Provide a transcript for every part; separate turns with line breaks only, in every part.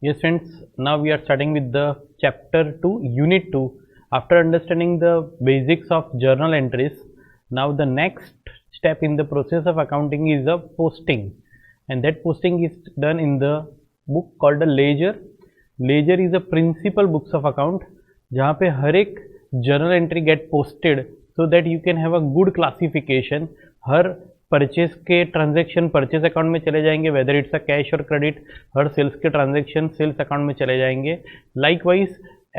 Yes, friends, now we are starting with the chapter 2, unit 2. After understanding the basics of journal entries, now the next step in the process of accounting is the posting, and that posting is done in the book called the ledger. Ledger is a principal books of account जहाँ पे हर एक journal entry get posted so that you can have a good classification. Her purchase के transaction purchase account में चले जाएंगे, whether it's a cash और credit. हर sales के transaction sales account में चले जाएंगे. Likewise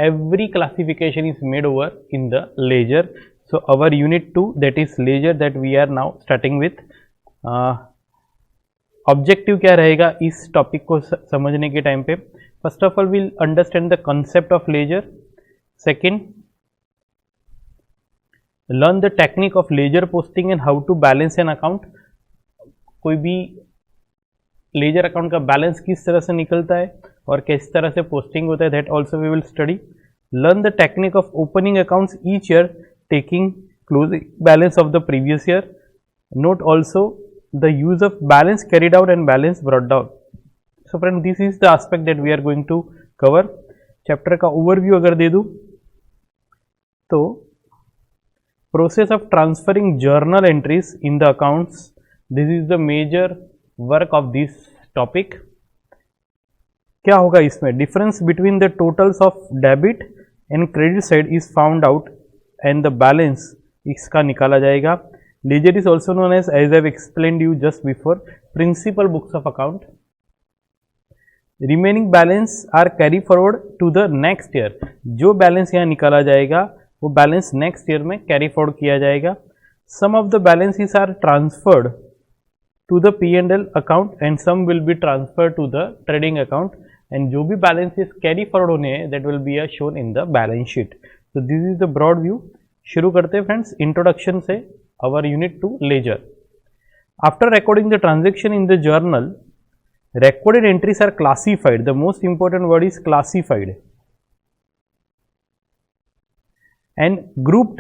every classification is made over in the ledger. So our unit 2, that is ledger, that we are now starting with. Objective क्या रहेगा इस topic को समझने के टाइम पे? First of all will understand the concept of ledger. Second, learn the technique of ledger posting and how to balance an account. कोई भी laser account का बैलेंस किस तरह से निकलता है और किस तरह से पोस्टिंग होता है, that also we will study. Learn the technique of opening accounts each year taking closing balance of the previous year. Note also the use of balance carried out and balance brought down. So friend, this is the aspect that we are going to cover. Chapter का overview अगर दे दूं तो process of transferring journal entries in the accounts, this is the major work of this topic. क्या होगा इसमें? Difference between the totals of debit and credit side is found out and the balance इसका निकाला जाएगा. Ledger is also known as I have explained you just before, principal books of account. Remaining balance are carry forward to the next year. जो balance यहाँ निकाला जाएगा वो balance next year में carry forward किया जाएगा. Some of the balances are transferred to the P&L account and some will be transferred to the trading account. And जो भी balances कैरी फॉरवर्ड होने हैं that will be shown in the balance sheet. So this is the broad view. शुरू करते हैं friends introduction से. Our unit 2 ledger. After recording the transaction in the journal, recorded entries are classified. The most important word is classified and grouped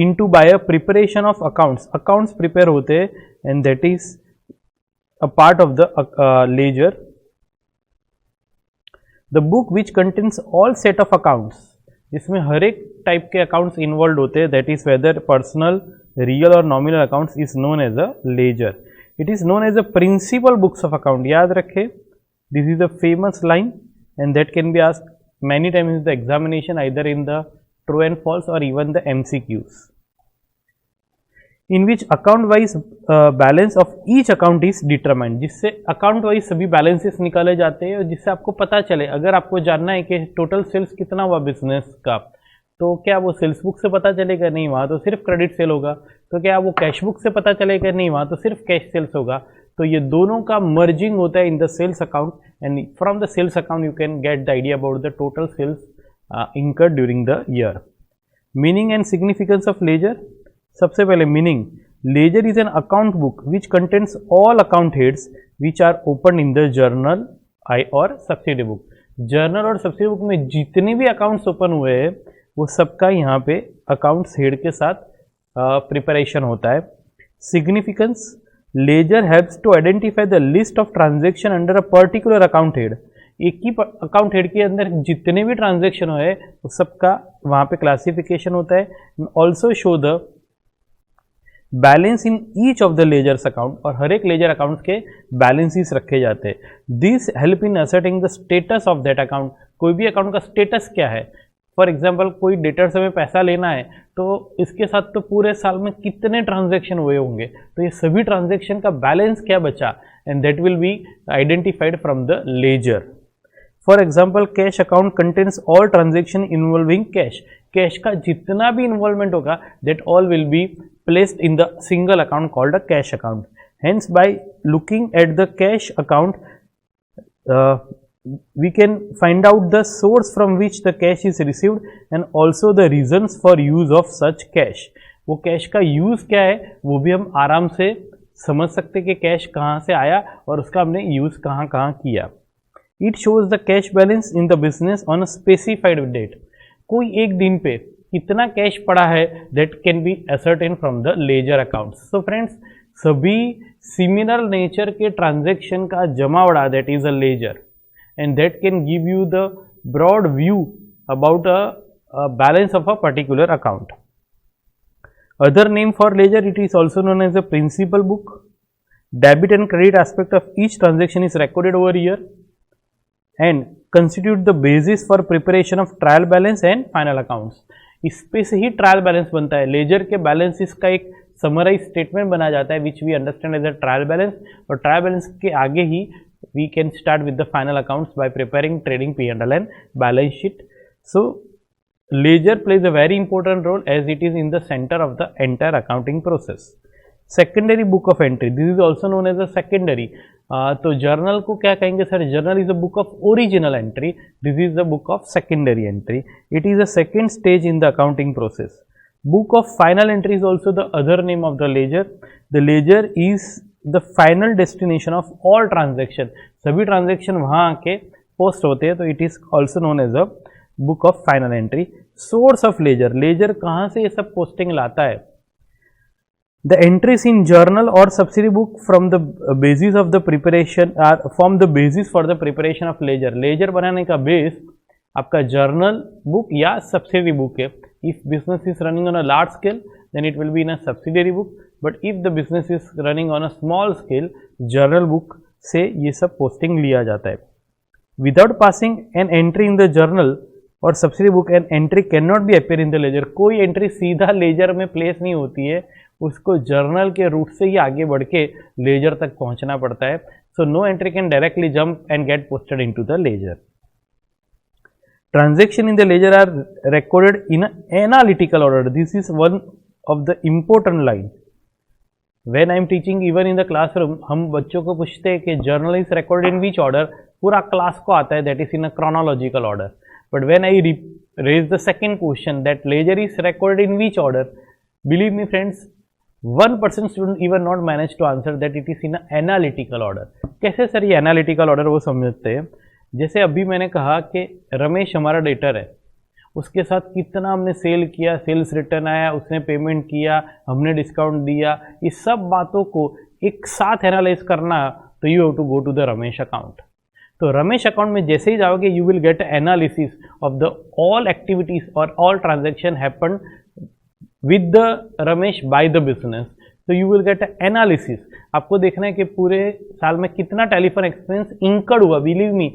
into by a preparation of accounts. Accounts prepare होते हैं and that is a part of the ledger. The book which contains all set of accounts. इसमें हर एक type के accounts involve होते हैं, that is whether personal, real और nominal accounts, is known as a ledger. It is known as a principal books of account. याद रखे, this is a famous line and that can be asked many times in the examination, either in the true and false or even the MCQs. In which account wise balance of each account is determined. जिससे account wise सभी balances निकाले जाते हैं और जिससे आपको पता चले, अगर आपको जानना है कि टोटल सेल्स कितना हुआ बिजनेस का, तो क्या वो सेल्स बुक से पता चलेगा? नहीं, वहाँ तो सिर्फ क्रेडिट सेल होगा. तो क्या वो कैश बुक से पता चलेगा? नहीं, वहाँ तो सिर्फ कैश सेल्स होगा. तो ये दोनों का मर्जिंग होता है in the sales account and from the sales account you can get the idea about the total sales incurred during the year. Meaning and significance of ledger. सबसे पहले meaning, ledger is an account book which contains all account heads which are open in the journal I or subsidy book. Journal और subsidy book में जितने भी accounts open हुए हैं वो सबका यहाँ पे अकाउंट्स हेड के साथ प्रिपरेशन होता है. Significance, ledger helps to identify the list of transaction under a particular account head. एक ही अकाउंट हेड के अंदर जितने भी ट्रांजेक्शन हुए वो सबका वहाँ पे क्लासिफिकेशन होता है. Also show the balance in each of the ledgers account, और हर एक लेजर अकाउंट के बैलेंसेस रखे जाते हैं. This help in asserting the status of that account. कोई भी अकाउंट का स्टेटस क्या है. फॉर एग्जाम्पल, कोई डेटर से हमें पैसा लेना है तो इसके साथ तो पूरे साल में कितने ट्रांजेक्शन हुए होंगे, तो ये सभी ट्रांजेक्शन का बैलेंस क्या बचा, and that will be identified from the ledger. For example, cash account contains all transaction involving cash. Cash का जितना भी इन्वॉल्वमेंट होगा that all will be placed in the single account called a cash account. Hence, by looking at the cash account, we can find out the source from which the cash is received and also the reasons for use of such cash. वो cash का use क्या है वो भी हम आराम से समझ सकते कि कैश कहाँ से आया और उसका हमने यूज कहाँ कहाँ किया. It shows the cash balance in the business on a specified date. कोई एक दिन पे कितना कैश पड़ा है that can be ascertain from the ledger accounts. So friends, सभी सिमिलर नेचर के ट्रांजेक्शन का जमावड़ा that is a ledger and that can give you the broad view about a balance of a particular account. Other name for ledger, it is also known as a principal book. Debit and credit aspect of each transaction is recorded over here and constitute the basis for preparation of trial balance and final accounts. इस पे से ही trial balance बनता है. Laser के balances का एक summarise statement बना जाता है which we understand as a trial balance, और ट्रायल बैलेंस के आगे ही we can start with the final accounts by preparing trading P&L and balance sheet. So ledger plays a very important role as it is in the center of the entire accounting process. Secondary book of entry, this is also known as a secondary. तो journal को क्या कहेंगे sir? Journal is a book of original entry, this is the book of secondary entry. It is a second stage in the accounting process. Book of final entry is also the other name of the ledger. The ledger is the final destination of all transaction. सभी transaction वहाँ आके post होते हैं, तो it is also known as a book of final entry. Source of ledger, ledger कहाँ से ये सब पोस्टिंग लाता है? The entries in journal or subsidiary book from the basis of the preparation form the basis for the preparation of ledger. ledger बनाने का base आपका journal book या सब्सिडरी बुक है. If business is running on a large scale then it will be in a subsidiary book, but if the business is running on a small scale, journal book से ये सब posting लिया जाता है. Without passing an entry in the journal और subsidiary book an entry can not be appear in the ledger. कोई entry सीधा ledger में प्लेस नहीं होती है, उसको जर्नल के रूट से ही आगे बढ़ के लेजर तक पहुंचना पड़ता है. So no entry can directly jump and get posted into the ledger. Transaction in the ledger are recorded in analytical order. This is one of the important line. When I am teaching even in the classroom, हम बच्चों को पूछते हैं कि journal is recorded in which order. पूरा class को आता है that is in a chronological order. But when I raise the second question that ledger is recorded in which order, believe me friends, one person student even not manage to answer that it is in a analytical order. कैसे sir ये analytical order वो समझते हैं? जैसे अभी मैंने कहा कि रमेश हमारा डेटर है, उसके साथ कितना हमने सेल किया, सेल्स रिटर्न आया, उसने पेमेंट किया, हमने डिस्काउंट दिया, इस सब बातों को एक साथ एनालाइज करना, तो you have to go to the Ramesh account. तो रमेश अकाउंट में जैसे ही जाओगे you will get analysis of the all activities और all transaction happen with the Ramesh by the business. तो यू विल गेट एनालिसिस. आपको देखना है कि पूरे साल में कितना टेलीफोन एक्सपेंस इंकर्ड हुआ. Believe me,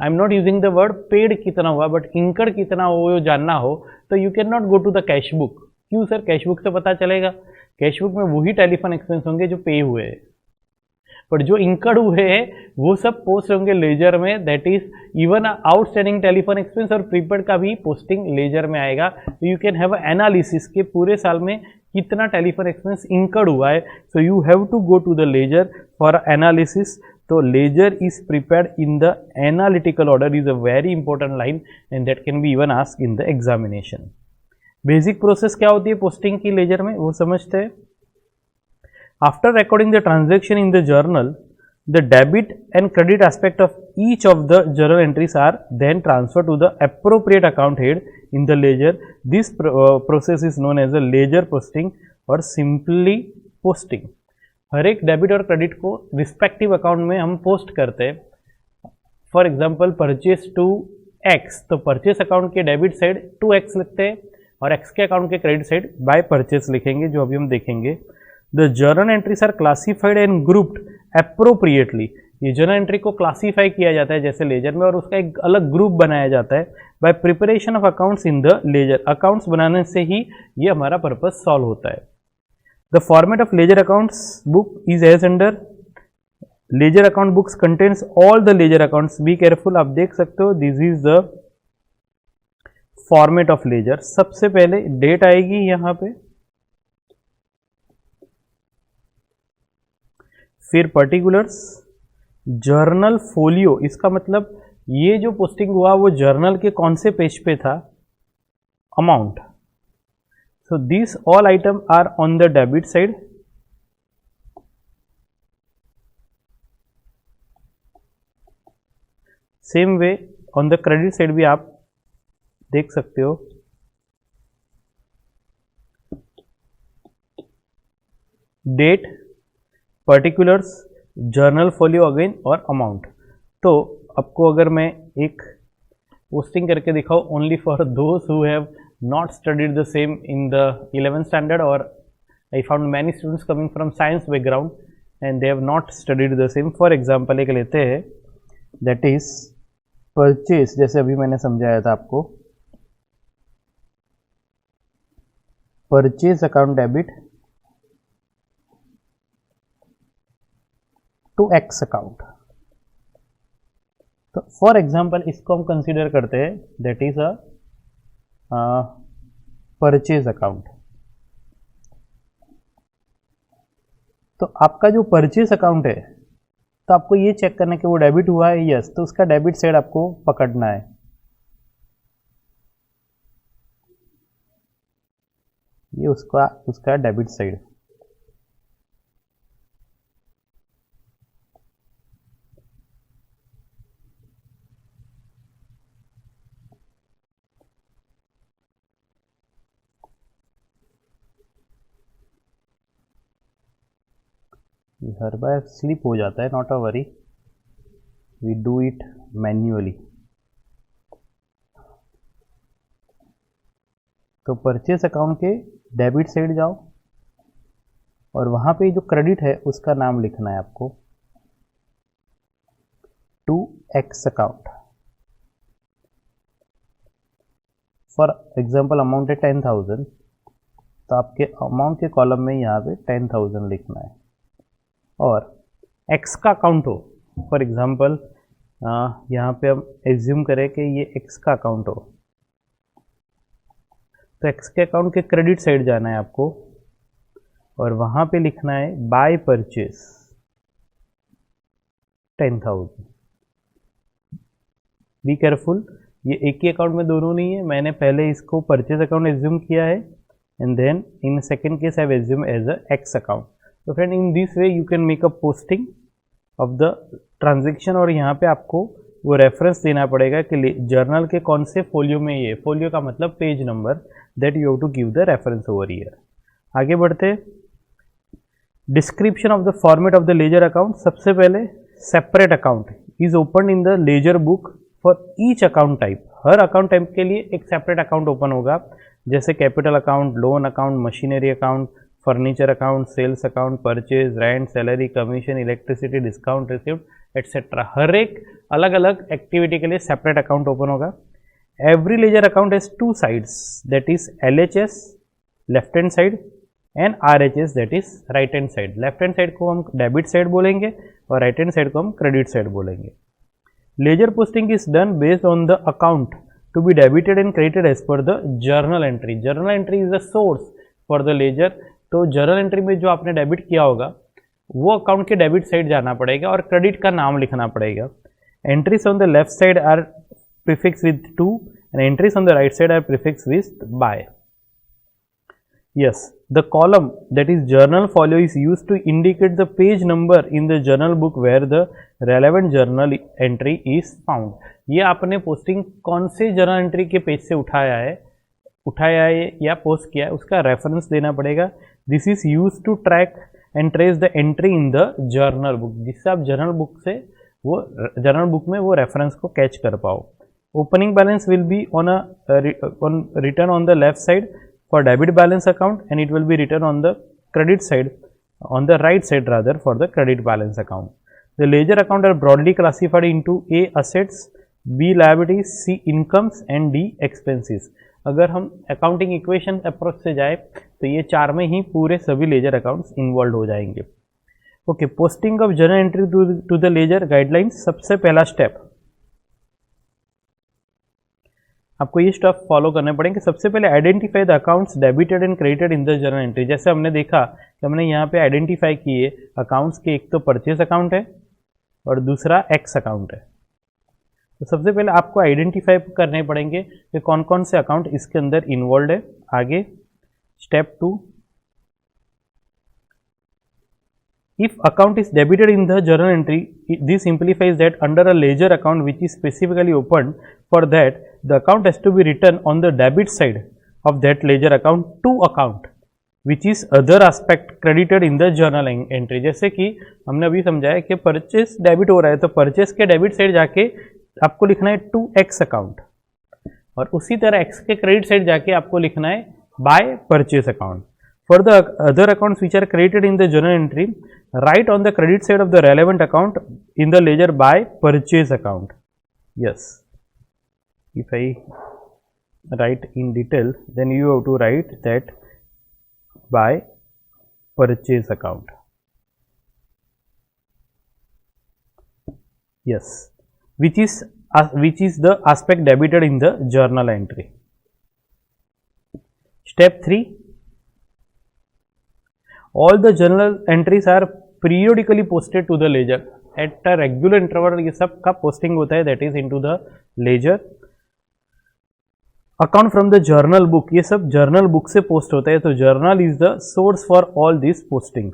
I am not using the word paid कितना हुआ, बट इंकर्ड कितना हो जानना हो तो you can not go to the cash book. क्यों सर? कैश बुक से पता चलेगा. कैश बुक में वही टेलीफोन एक्सपेंस होंगे जो पे हुए हैं, पर जो इंकर्ड हुए हैं वो सब पोस्ट होंगे लेजर में. That is even outstanding telephone expense और प्रीपेड का भी पोस्टिंग लेजर में आएगा. तो यू कैन हैव एनालिसिस के पूरे साल में कितना टेलीफोन एक्सपेंस इंकर्ड हुआ है. So you have to go to the ledger for analysis. तो ledger is prepared in the analytical order is a very important line and that can be even asked in the examination. Basic process क्या होती है posting की laser में वो समझते हैं. After recording the transaction in the journal, the debit and credit aspect of each of the journal entries are then transferred to the appropriate account head in the ledger. This process is known as a ledger posting or simply posting. हर एक debit और credit को respective account में हम post करते हैं. For example purchase to X, तो purchase account के debit side 2x लिखते हैं और एक्स के अकाउंट के क्रेडिट साइड बाय परचेज लिखेंगे, जो अभी हम देखेंगे. The journal entries are classified and grouped appropriately. ये जर्नल एंट्री को क्लासीफाई किया जाता है जैसे लेजर में, और उसका एक अलग ग्रुप बनाया जाता है by preparation of accounts in the ledger. Accounts बनाने से ही ये हमारा पर्पज सॉल्व होता है. The format of ledger accounts book is as under. Ledger account books contains all the ledger accounts. Be careful, आप देख सकते हो this is the format of ledger. सबसे पहले डेट आएगी यहाँ पे, फिर पर्टिकुलर्स, जर्नल फोलियो. इसका मतलब ये जो पोस्टिंग हुआ वो जर्नल के कौन से पेज पे था, amount. So this all item are on the debit side. Same way on the credit side भी आप देख सकते हो. Date, particulars, journal folio again और अमाउंट. तो आपको अगर मैं एक पोस्टिंग करके दिखाऊं only for those who have not studied the same in the 11th standard, और I found many students coming from science background and they have not studied the same. For example एक लेते हैं, that is purchase. जैसे अभी मैंने समझाया था आपको, purchase account debit to X account. तो फॉर एग्जाम्पल इसको हम कंसीडर करते हैं that is a purchase account. तो आपका जो परचेज अकाउंट है, तो आपको ये चेक करना है कि वो डेबिट हुआ है. यस, तो उसका डेबिट साइड आपको पकड़ना है. ये उसका डेबिट साइड. हर बार स्लिप हो जाता है, not a worry, we do it manually. तो परचेस अकाउंट के डेबिट साइड जाओ और वहां पे जो क्रेडिट है उसका नाम लिखना है आपको, to X account. For example amount है 10,000, तो आपके अमाउंट के कॉलम में यहाँ पे 10,000 लिखना है. और x का अकाउंट हो, फॉर एग्जांपल यहाँ पे हम एज्यूम करें कि ये x का अकाउंट हो, तो x के अकाउंट के क्रेडिट साइड जाना है आपको और वहाँ पे लिखना है बाय परचेस 10,000. बी केयरफुल, ये एक ही अकाउंट में दोनों नहीं है. मैंने पहले इसको परचेज अकाउंट एज्यूम किया है and then in second case I assume as a X account. तो friend in this way you can make a posting of the transaction. और यहाँ पे आपको वो रेफरेंस देना पड़ेगा कि जर्नल के कौन से फोलियो में, ये फोलियो का मतलब page number, that you have to give the reference over here. आगे बढ़ते, description of the format of the ledger account. सबसे पहले separate account is open in the ledger book for each account type. हर account type के लिए एक separate account open होगा, जैसे capital account, loan account, machinery account, furniture account, sales account, purchase, rent, salary, commission, electricity, discount received etcetera. हर एक अलग अलग एक्टिविटी के लिए सेपरेट अकाउंट ओपन होगा. Every ledger account has two sides, that is LHS left hand side and RHS that is right hand side. Left hand side को हम debit side बोलेंगे और राइट हैंड साइड को हम credit side बोलेंगे. Ledger posting is done based on the account to be debited and credited as per the journal entry. Journal entry is the source for the ledger. तो journal entry में जो आपने debit किया होगा वो account के debit side जाना पड़ेगा और क्रेडिट का नाम लिखना पड़ेगा. Entries on the left side are prefix with to and entries on the right side are prefix with by. Yes, the column that is journal folio is used to indicate the page number in the journal book where the relevant journal entry is found. ये आपने posting कौन से journal entry के page से उठाया है या post किया है उसका रेफरेंस देना पड़ेगा. This is use to track and trace the entry in the journal book, जिससे आप जर्नल बुक में वो रेफरेंस को कैच कर पाओ. Opening balance will be on return on the left side for debit balance account and it will be written on the credit side, on the right side rather, for the credit balance account. The ledger account are broadly classified into A assets, B liabilities, C incomes and D expenses. अगर हम accounting equation approach से जाए तो ये चार में ही पूरे सभी लेजर अकाउंट्स इन्वॉल्व हो जाएंगे. Okay, posting of journal entry to the ledger guidelines. सबसे पहला स्टेप आपको ये स्टेप फॉलो करने पड़ेंगे. सबसे पहले identify the accounts debited and credited in the journal entry. जैसे हमने देखा कि हमने यहाँ पे आइडेंटिफाई किए अकाउंट्स के, एक तो परचेज अकाउंट है और दूसरा एक्स अकाउंट है. तो सबसे पहले आपको आइडेंटिफाई करने पड़ेंगे कि कौन कौन से अकाउंट इसके अंदर इन्वॉल्व है. आगे step 2, if account is debited in the journal entry, this implies that under a ledger account which is specifically opened for that, the account has to be written on the debit side of that ledger account to account. Which is other aspect credited in the journal entry. जैसे कि हमने अभी समझाया कि purchase debit हो रहा है तो परचेस के डेबिट साइड जाके आपको लिखना है टू एक्स अकाउंट, और उसी तरह एक्स के क्रेडिट साइड जाके आपको लिखना है by purchase account. For the other accounts which are credited in the journal entry, right on the credit side of the relevant account in the ledger by purchase account. Yes, if I write in detail, then you have to write that by purchase account. Yes, which is the aspect debited in the journal entry. Step 3, all the journal entries are periodically posted to the ledger at a regular interval। ये सब का posting होता है, that is into the ledger। Account from the journal book, ये सब journal book से post होता है, तो journal is the source for all this posting.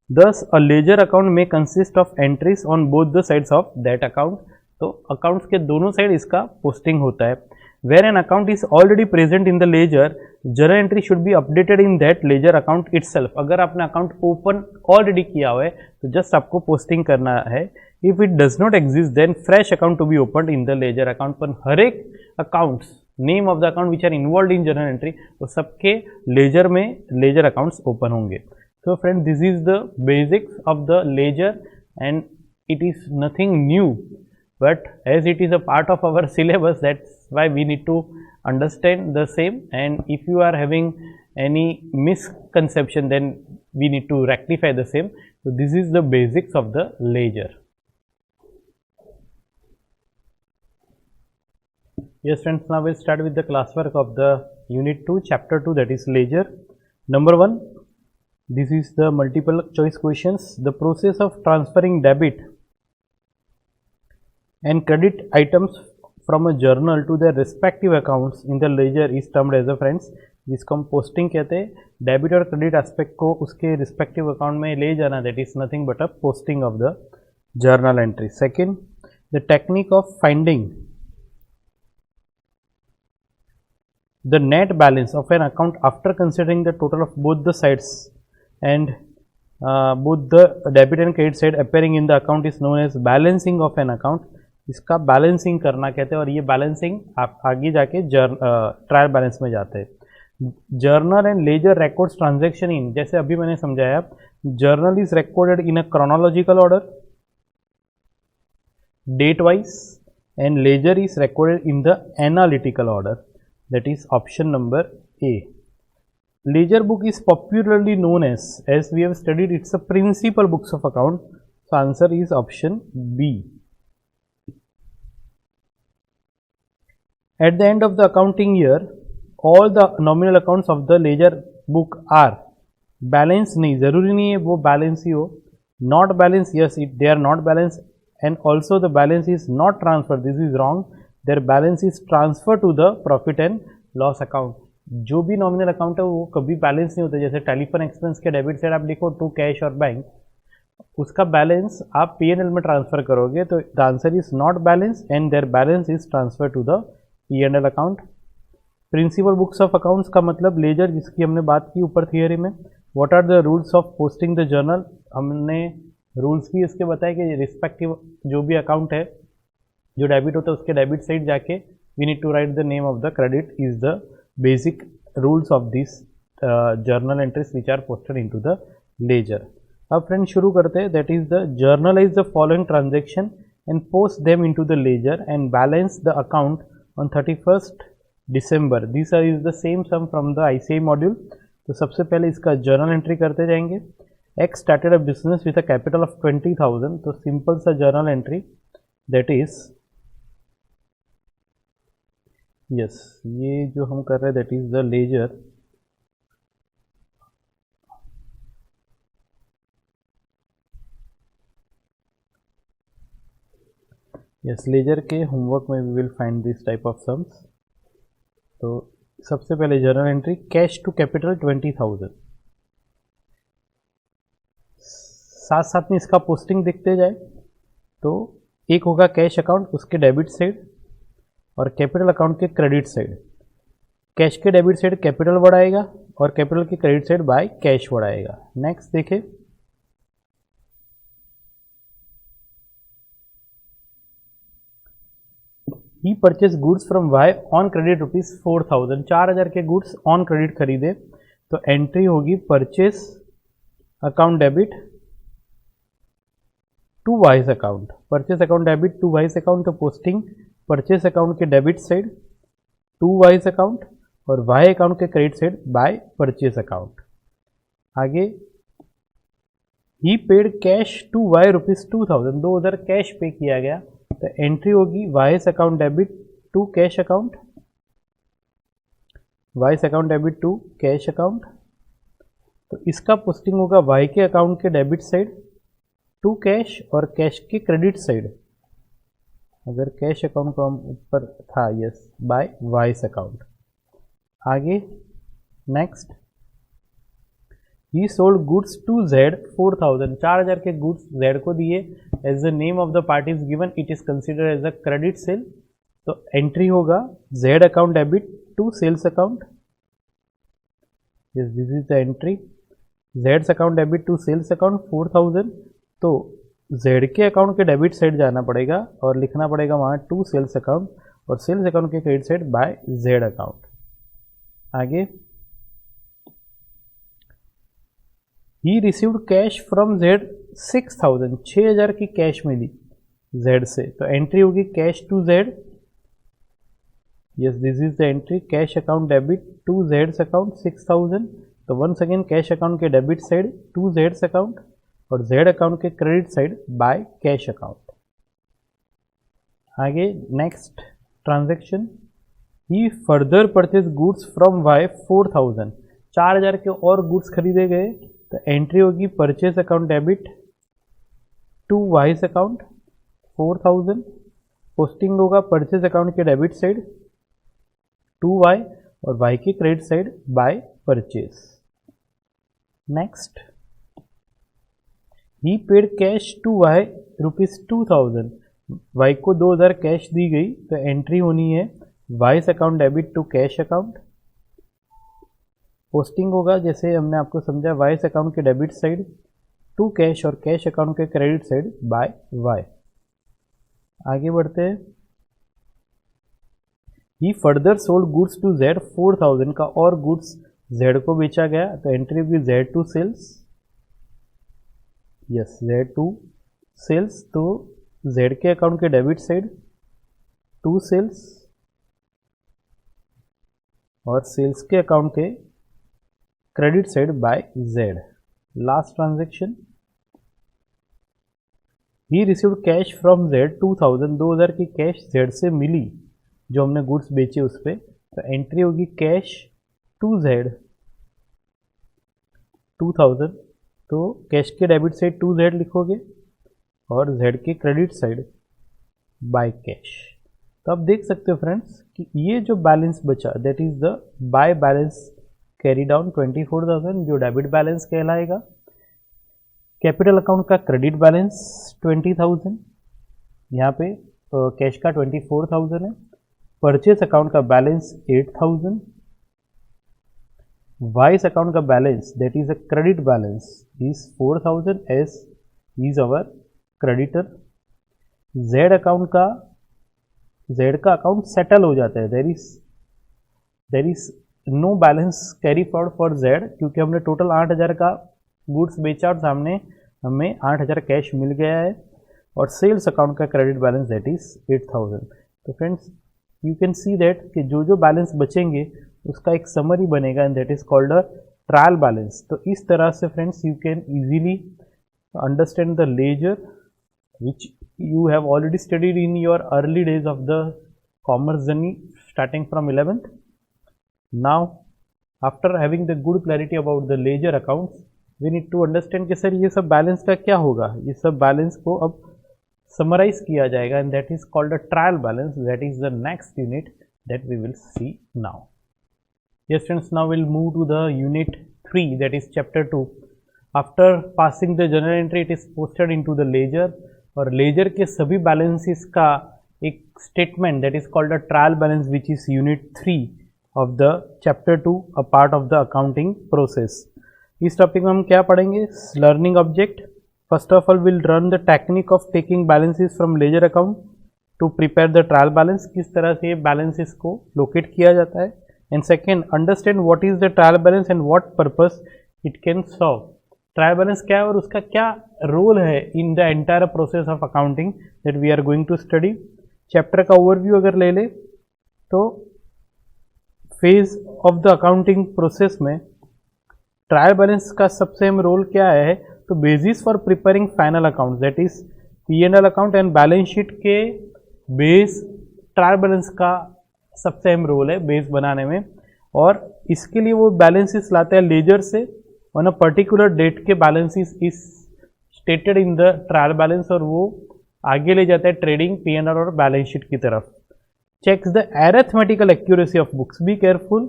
Thus a ledger account में consist of entries on both the sides of that account. तो accounts के दोनों साइड इसका पोस्टिंग होता है। Where an account is already present in the ledger, journal entry should be updated in that ledger account itself. अगर आपने account open already किया हुआ है तो जस्ट आपको पोस्टिंग करना है। If it does not exist then fresh account to be open in the ledger account. पर हर एक accounts name of the account which are involve in journal entry, तो सबके लेजर में लेजर अकाउंट्स ओपन होंगे। So friend, this is the basics of the ledger and it is nothing new, but as it is a part of our syllabus, that's why we need to understand the same. And if you are having any misconception then we need to rectify the same. So this is the basics of the ledger. Yes friends, now we'll start with the classwork of the unit 2 chapter 2, that is ledger. Number 1, this is the multiple choice questions. The process of transferring debit and credit items from a journal to their respective accounts in the ledger is termed as a, friends, जिसको हम posting कहते हैं। Debit और credit aspect को उसके respective account में ले जाना, that is nothing but a posting of the journal entry. Second, the technique of finding the net balance of an account after considering the total of both the sides and both the debit and credit side appearing in the account is known as balancing of an account. इसका balancing करना कहते हैं, और ये balancing आप आगे जाके trial balance में जाते हैं। Journal and ledger records transaction in, जैसे अभी मैंने समझाया, journal is recorded in a chronological order date wise and ledger is recorded in the analytical order, that is option number A. Ledger book is popularly known as we have studied, it's a principal books of account, so answer is option B. At the end of the accounting year, all the nominal accounts of the ledger book are balanced। नहीं, जरूरी नहीं है वो balance ही हो। Not balanced, yes, they are not balanced, and also the balance is not transferred, this is wrong, their balance is transferred to the profit and loss account। जो भी nominal account है वो कभी बैलेंस नहीं होता। जैसे telephone expense के debit side आप लिखो टू कैश और बैंक, उसका बैलेंस आप P&L में ट्रांसफर करोगे, तो the answer is not balance and their balance is transfer to the P&L account. Principal books of accounts का मतलब लेजर, जिसकी हमने बात की ऊपर थियरी में। What are the rules of posting the journal, हमने रूल्स भी इसके बताए कि रिस्पेक्टिव जो भी अकाउंट है जो डेबिट होता है उसके डेबिट साइड जाके we need to write the name of the credit is the basic rules of this journal entries which are posted into the ledger. अब फ्रेंड शुरू करते हैं, that is the journalize the following transaction and post them into the ledger and balance the account on 31st December। These are is the same sum from the ICI module। तो सबसे पहले इसका journal entry करते जाएंगे। X started a business with a capital of 20,000, तो simple सा journal entry, that is yes, ये जो हम कर रहे हैं that is the ledger. Yes, ledger के होमवर्क में we will find this type of sums. तो सबसे पहले journal entry, cash to capital 20,000, साथ साथ में इसका पोस्टिंग देखते जाए तो एक होगा कैश अकाउंट उसके डेबिट साइड और कैपिटल अकाउंट के क्रेडिट साइड। कैश के डेबिट साइड कैपिटल बढ़ाएगा और कैपिटल की क्रेडिट साइड बाय कैश बढ़ाएगा। नेक्स्ट देखें, he purchase goods from Y on credit ₹4,000, 4,000 के गुड्स ऑन क्रेडिट खरीदे, तो एंट्री होगी purchase account debit to Y's account, purchase account debit to Y's account, तो पोस्टिंग परचेज अकाउंट के debit side to Y's account और Y account के credit side by purchase account. आगे, he paid cash to Y ₹2,000, 2,000 cash pay किया गया, तो entry होगी Y's account debit to cash account, Y's account debit to cash account, तो इसका posting होगा वाई के अकाउंट के डेबिट साइड टू कैश और कैश की क्रेडिट साइड, अगर कैश अकाउंट को हम ऊपर था, यस, बाय वाइस अकाउंट। आगे next, he sold goods to Z 4,000, 4,000 के गुड्स जेड को दिए, as the name of the party is given, it is considered as a credit sale, तो एंट्री होगा Z account debit to sales account, yes this is the entry, जेड्स account debit to sales account 4,000, तो Z के account के debit side जाना पड़ेगा और लिखना पड़ेगा वहाँ टू सेल्स अकाउंट और सेल्स अकाउंट के credit side by Z account. आगे, he received cash from Z 6,000, 6,000 की कैश मिली जेड से, तो एंट्री होगी cash to Z, yes this is the entry, cash account debit to जेड्स अकाउंट 6,000, तो once again cash account के debit side to जेड्स account और जेड अकाउंट के credit side by cash account. आगे next transaction, he further purchase goods from Y 4,000, 4,000 के और goods खरीदे गए, तो एंट्री होगी purchase account debit to Y's account 4,000, posting होगा परचेज अकाउंट के डेबिट साइड टू वाई और वाई की credit side by purchase. Next, he paid cash to Y ₹2,000, Y को 2,000 कैश दी गई, तो एंट्री होनी है Y's account debit to cash account, posting होगा जैसे हमने आपको समझा वाइस अकाउंट के डेबिट साइड टू कैश और कैश अकाउंट के क्रेडिट साइड बाय वाई। आगे बढ़ते हैं, he further sold goods to Z 4,000 का और गुड्स जेड को बेचा गया, तो एंट्री होगी Z to sales, yes Z to sales, तो जेड के अकाउंट के डेबिट साइड टू सेल्स और सेल्स के अकाउंट के credit side by Z. Last transaction, he received cash from Z 2,000, 2,000 की कैश जेड से मिली जो हमने गुड्स बेचे उस पर, तो एंट्री होगी कैश टू जेड 2,000, तो कैश के डेबिट साइड टू जेड लिखोगे और जेड के क्रेडिट साइड बाय कैश। तो आप देख सकते हो फ्रेंड्स कि ये जो बैलेंस बचा that is the by balance carry down 24,000 जो डेबिट बैलेंस कहलाएगा, कैपिटल अकाउंट का क्रेडिट बैलेंस 20,000, यहाँ पे कैश का 24,000 है, परचेस अकाउंट का बैलेंस 8,000, वाइस अकाउंट का balance that is a credit balance is 4,000 as is our creditor, Z का अकाउंट सेटल हो जाता है, there is no balance carry forward for Z, क्योंकि हमने टोटल 8,000 का गुड्स बेचा और सामने हमें 8,000 कैश मिल गया है, और सेल्स अकाउंट का क्रेडिट बैलेंस दैट इज 8,000। तो friends you can see that कि जो बैलेंस बचेंगे उसका एक समरी बनेगा and that is called a trial balance. तो इस तरह से friends you can easily understand the ledger which you have already studied in your early days of the commerce journey starting from 11th. Now after having the good clarity about the ledger accounts, we need to understand कि sir ये सब balance का क्या होगा, ये सब balance को अब समराइज किया जाएगा and that is called a trial balance, that is the next unit that we will see now. Yes friends, now we'll move to the unit 3 that is chapter 2. After passing the journal entry it is posted into the ledger, और laser के सभी balances का एक statement that is called a trial balance which is unit 3 of the chapter 2, a part of the accounting process. इस topic में हम क्या पढ़ेंगे? Learning object. First of all will learn the technique of taking balances from ledger account to prepare the trial balance. किस तरह से balances को locate किया जाता है. And second, understand what is the trial balance and what purpose it can serve. Trial balance क्या है और उसका क्या रोल है in the entire process of accounting that we are going to study. Chapter का ओवरव्यू अगर ले ले तो phase of the accounting process में ट्रायल बैलेंस का सबसे अहम रोल क्या है? तो basis for preparing final account that is P&L account and balance sheet के बेस ट्रायल बैलेंस का सबसे अहम रोल है बेस बनाने में. और इसके लिए वो बैलेंसेस लाते हैं लेजर से ऑन अ पर्टिकुलर डेट के balances is stated in the trial balance और वो आगे ले जाता है ट्रेडिंग P&L और बैलेंस शीट की तरफ. Checks the arithmetical accuracy of books. Be careful,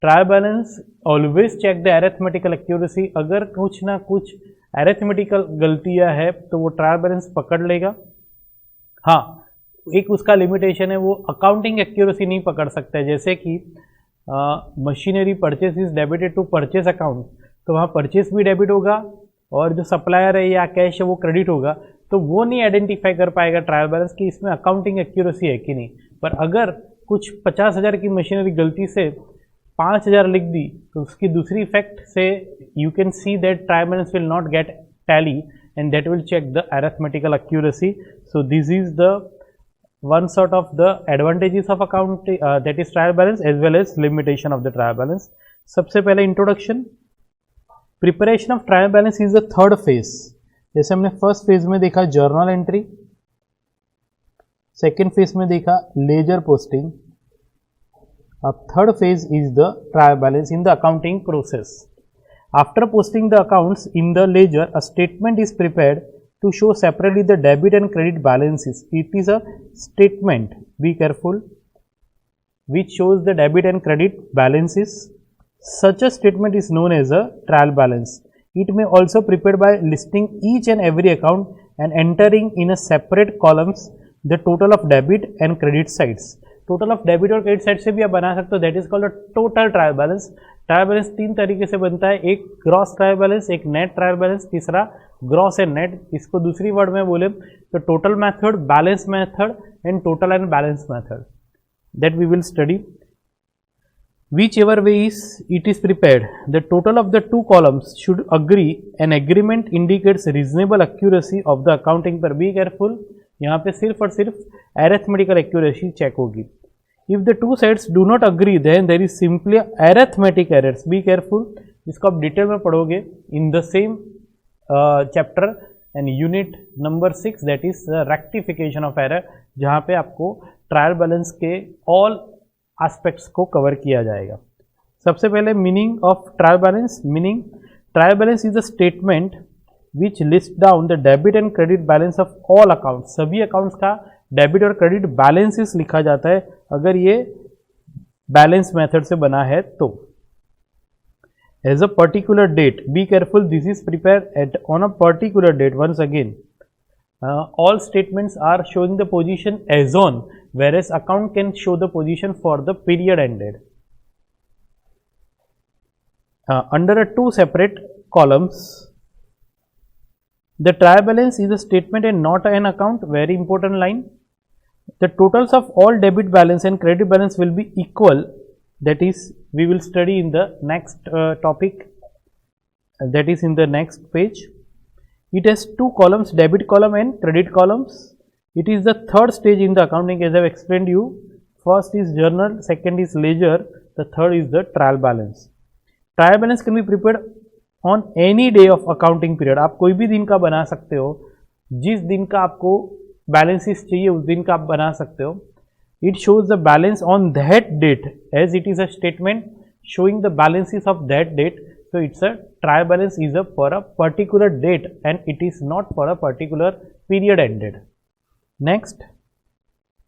trial balance always check the arithmetical accuracy. अगर कुछ ना कुछ अरिथमेटिकल गलतियां है तो वो ट्रायल बैलेंस पकड़ लेगा. हाँ, एक उसका लिमिटेशन है, वो अकाउंटिंग एक्यूरेसी नहीं पकड़ सकता है. जैसे कि machinery purchase is debited to purchase account, तो वहाँ परचेस भी डेबिट होगा और जो सप्लायर है या कैश है वो क्रेडिट होगा. तो वो नहीं आइडेंटिफाई कर पाएगा ट्रायल बैलेंस कि इसमें अकाउंटिंग एक्यूरेसी है कि नहीं. पर अगर कुछ 50,000 की मशीनरी गलती से 5,000 लिख दी तो उसकी दूसरी इफेक्ट से you can see that trial balance will not get tally and that will check the arithmetical accuracy. So this is the one sort of the advantages of account that is trial balance as well as limitation of the trial balance. सबसे पहले introduction. Preparation of trial balance is the third phase. जैसे हमने first phase में देखा journal entry, second phase में देखा ledger posting, अब third phase is the trial balance in the accounting process. After posting the accounts in the ledger, a statement is prepared to show separately the debit and credit balances. It is a statement, be careful, which shows the debit and credit balances. Such a statement is known as a trial balance. It may also prepared by listing each and every account and entering in a separate columns the total of debit and credit sides. Total of debit और credit side से भी आप बना सकते हो. That is called a total trial balance. Trial balance तीन तरीके से बनता है, एक ग्रॉस ट्रायल बैलेंस, एक नेट ट्रायल बैलेंस, तीसरा ग्रॉस एंड नेट. इसको दूसरी वर्ड में बोले तो total method, balance method and total and balance method that we will study. Whichever way is it is prepared, the total of the two columns should agree. An agreement indicates reasonable accuracy of the accounting. पर be careful, यहाँ पे सिर्फ और सिर्फ arithmetical accuracy check होगी. If the two sides do not agree, then there is simply arithmetic errors. Be careful, इसको आप detail में पढ़ोगे in the same chapter and unit number 6, that is rectification of error, जहाँ पे आपको trial balance के all aspects को cover किया जाएगा. सबसे पहले meaning of trial balance. Meaning, trial balance is a statement which list down the debit and credit balance of all accounts. सभी अकाउंट्स का डेबिट और क्रेडिट बैलेंसेस लिखा जाता है अगर ये बैलेंस मेथड से बना है तो. As a particular date, be careful, this is prepare at on a particular date. Once again, all statements are showing the position as on, whereas account can show the position for the period ended. Under two separate columns, the trial balance is a statement and not an account. Very important line. The totals of all debit balance and credit balance will be equal. That is, we will study in the next topic, that is in the next page. It has two columns, debit column and credit columns. It is the third stage in the accounting, as I have explained you. First is journal, second is ledger, the third is the trial balance. Trial balance can be prepared on any day of accounting period. आप कोई भी दिन का बना सकते हो, जिस दिन का आपको बैलेंसेस चाहिए उस दिन का आप बना सकते हो. It shows the balance on that date, as it is a statement showing the balances of that date. So it's a trial balance is a for a particular date and it is not for a particular period ended. Next,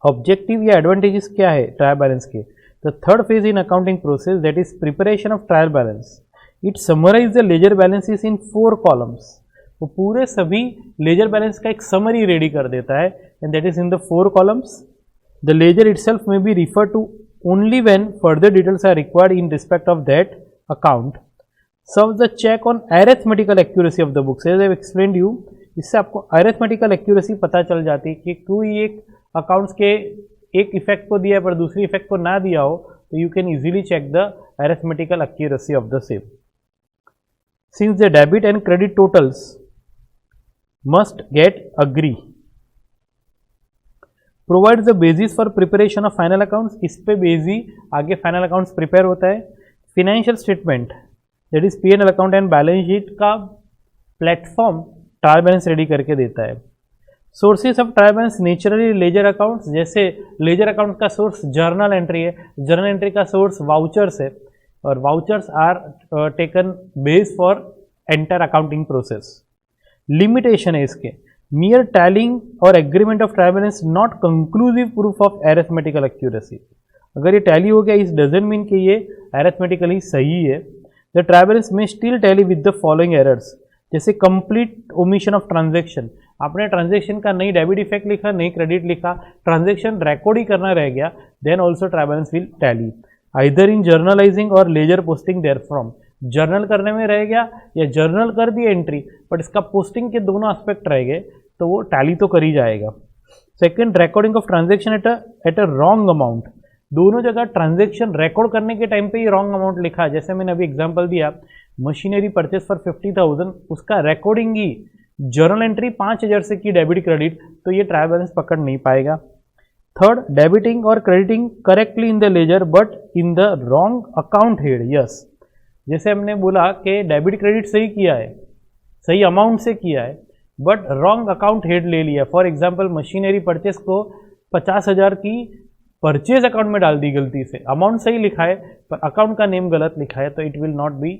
objective या advantages क्या है trial balance के. The third phase in accounting process, that is preparation of trial balance. It summarizes the ledger balances in 4 columns. वो पूरे सभी ledger balance का एक summary ready कर देता है and that is in the 4 columns. The ledger itself may be referred to only when further details are required in respect of that account. Serves the check on arithmetical accuracy of the books. As I have explained you, इससे आपको arithmetical accuracy पता चल जाती है कि कोई एक accounts के एक इफेक्ट को दिया है पर दूसरी इफेक्ट को ना दिया हो, तो you can easily check the arithmetical accuracy of the same. Since the debit and credit totals must get agree, provides the basis for preparation of final accounts. इस पे बेस ही आगे फाइनल अकाउंट्स प्रिपेयर होता है. Financial statement that is P&L account and balance sheet का platform trial balance ready करके देता है. Sources of trial balance naturally ledger accounts, जैसे लेजर अकाउंट का सोर्स जर्नल एंट्री है, जर्नल एंट्री का सोर्स वाउचर्स है, और vouchers are taken base for enter accounting process. Limitation है इसके, mere tallying or agreement of trial balance not conclusive proof of arithmetical accuracy. अगर ये tally हो गया, इस डजन मीन कि ये अरेथमेटिकली सही है. द ट्रायल बैलेंस में still tally with the following errors, जैसे कंप्लीट ओमिशन ऑफ ट्रांजैक्शन. आपने ट्रांजैक्शन का नहीं डेबिट इफेक्ट लिखा, नहीं क्रेडिट लिखा, ट्रांजैक्शन रिकॉर्ड ही करना रह गया, then also trial balance will tally. Either in journalizing और ledger posting therefrom, journal करने में रह गया या जर्नल कर दी एंट्री बट इसका पोस्टिंग के दोनों एस्पेक्ट रह गए, तो वो टैली तो कर ही जाएगा. Second, recording of transaction at a wrong amount. दोनों जगह ट्रांजैक्शन रिकॉर्ड करने के टाइम पे ही रॉन्ग अमाउंट लिखा है. जैसे मैंने अभी एग्जांपल दिया, मशीनरी परचेस फॉर 50,000, उसका रिकॉर्डिंग ही जर्नल एंट्री 5,000 से की डेबिट क्रेडिट, तो ये ट्रायल बैलेंस पकड़ नहीं पाएगा. थर्ड, डेबिटिंग और crediting correctly in the ledger but in the wrong account head. Yes, जैसे हमने बोला कि डेबिट क्रेडिट सही किया है, सही अमाउंट से किया है, बट रॉन्ग अकाउंट हेड ले लिया. फॉर एग्जाम्पल, मशीनरी परचेस को 50,000 की परचेज अकाउंट में डाल दी गलती से, अमाउंट सही लिखा है पर अकाउंट का नेम गलत लिखा है, तो it will not be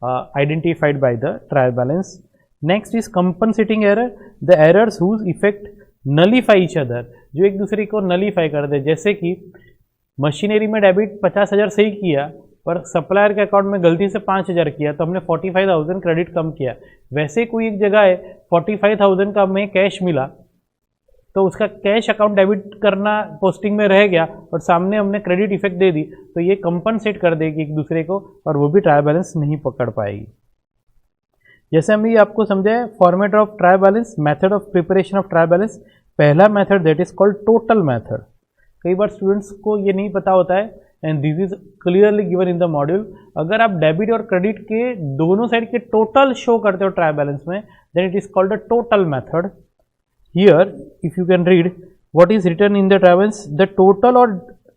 identified by the trial balance. Next is compensating error, the errors whose effect nullify each other, जो एक दूसरे को नलीफाई कर दे. जैसे कि मशीनरी में डेबिट 50,000 सही किया पर सप्लायर के अकाउंट में गलती से 5,000 किया, तो हमने 45,000 क्रेडिट कम किया. वैसे कोई एक जगह है 45,000 का हमें कैश मिला, तो उसका कैश अकाउंट डेबिट करना पोस्टिंग में रह गया और सामने हमने क्रेडिट इफेक्ट दे दी, तो ये कंपनसेट कर देगी एक दूसरे को और वो भी ट्रायल बैलेंस नहीं पकड़ पाएगी. जैसे हम ये आपको समझाए, format of trial balance, method of preparation of trial balance. पहला method that is called total method. कई बार स्टूडेंट्स को ये नहीं पता होता है and this is clearly given in the module. अगर आप डेबिट और क्रेडिट के दोनों साइड के टोटल शो करते हो ट्रायल बैलेंस में, then it is called a total method. Here if you can read what is written in the trial balance, the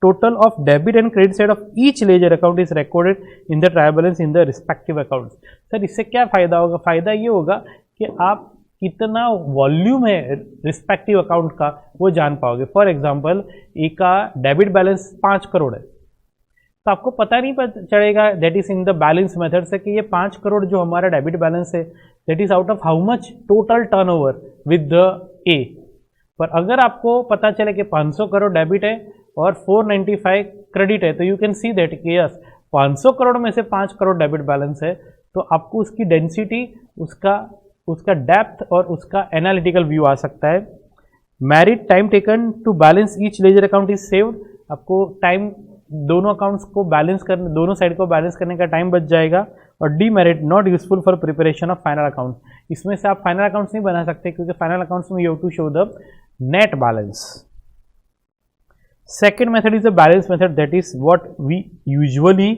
total of debit and credit side of each ledger account is recorded in the trial balance in the respective accounts. Sir, इससे क्या फायदा होगा? फायदा ये होगा कि आप कितना वॉल्यूम है रिस्पेक्टिव अकाउंट का वो जान पाओगे. फॉर एग्जाम्पल, एक का डेबिट बैलेंस 5 करोड़ है, तो आपको पता नहीं चलेगा that is in the balance method से कि ये 5 करोड़ जो हमारा डेबिट बैलेंस है that is out of how much total turnover with the ए. पर अगर आपको पता चले कि 500 करोड़ डेबिट है और 495 क्रेडिट है, तो यू कैन सी दैट कि यस 500 करोड़ में से 5 करोड़ डेबिट बैलेंस है, तो आपको उसकी डेंसिटी, उसका डेप्थ और उसका एनालिटिकल व्यू आ सकता है. Merit time taken to balance each ledger account is saved. आपको टाइम दोनों अकाउंट्स को बैलेंस करने, दोनों साइड को बैलेंस करने का टाइम बच जाएगा. और demerit, not useful for preparation of final account. इसमें से आप फाइनल अकाउंट्स नहीं बना सकते क्योंकि फाइनल अकाउंट्स में you have to show the net balance. Second method is the balance method, that is what we usually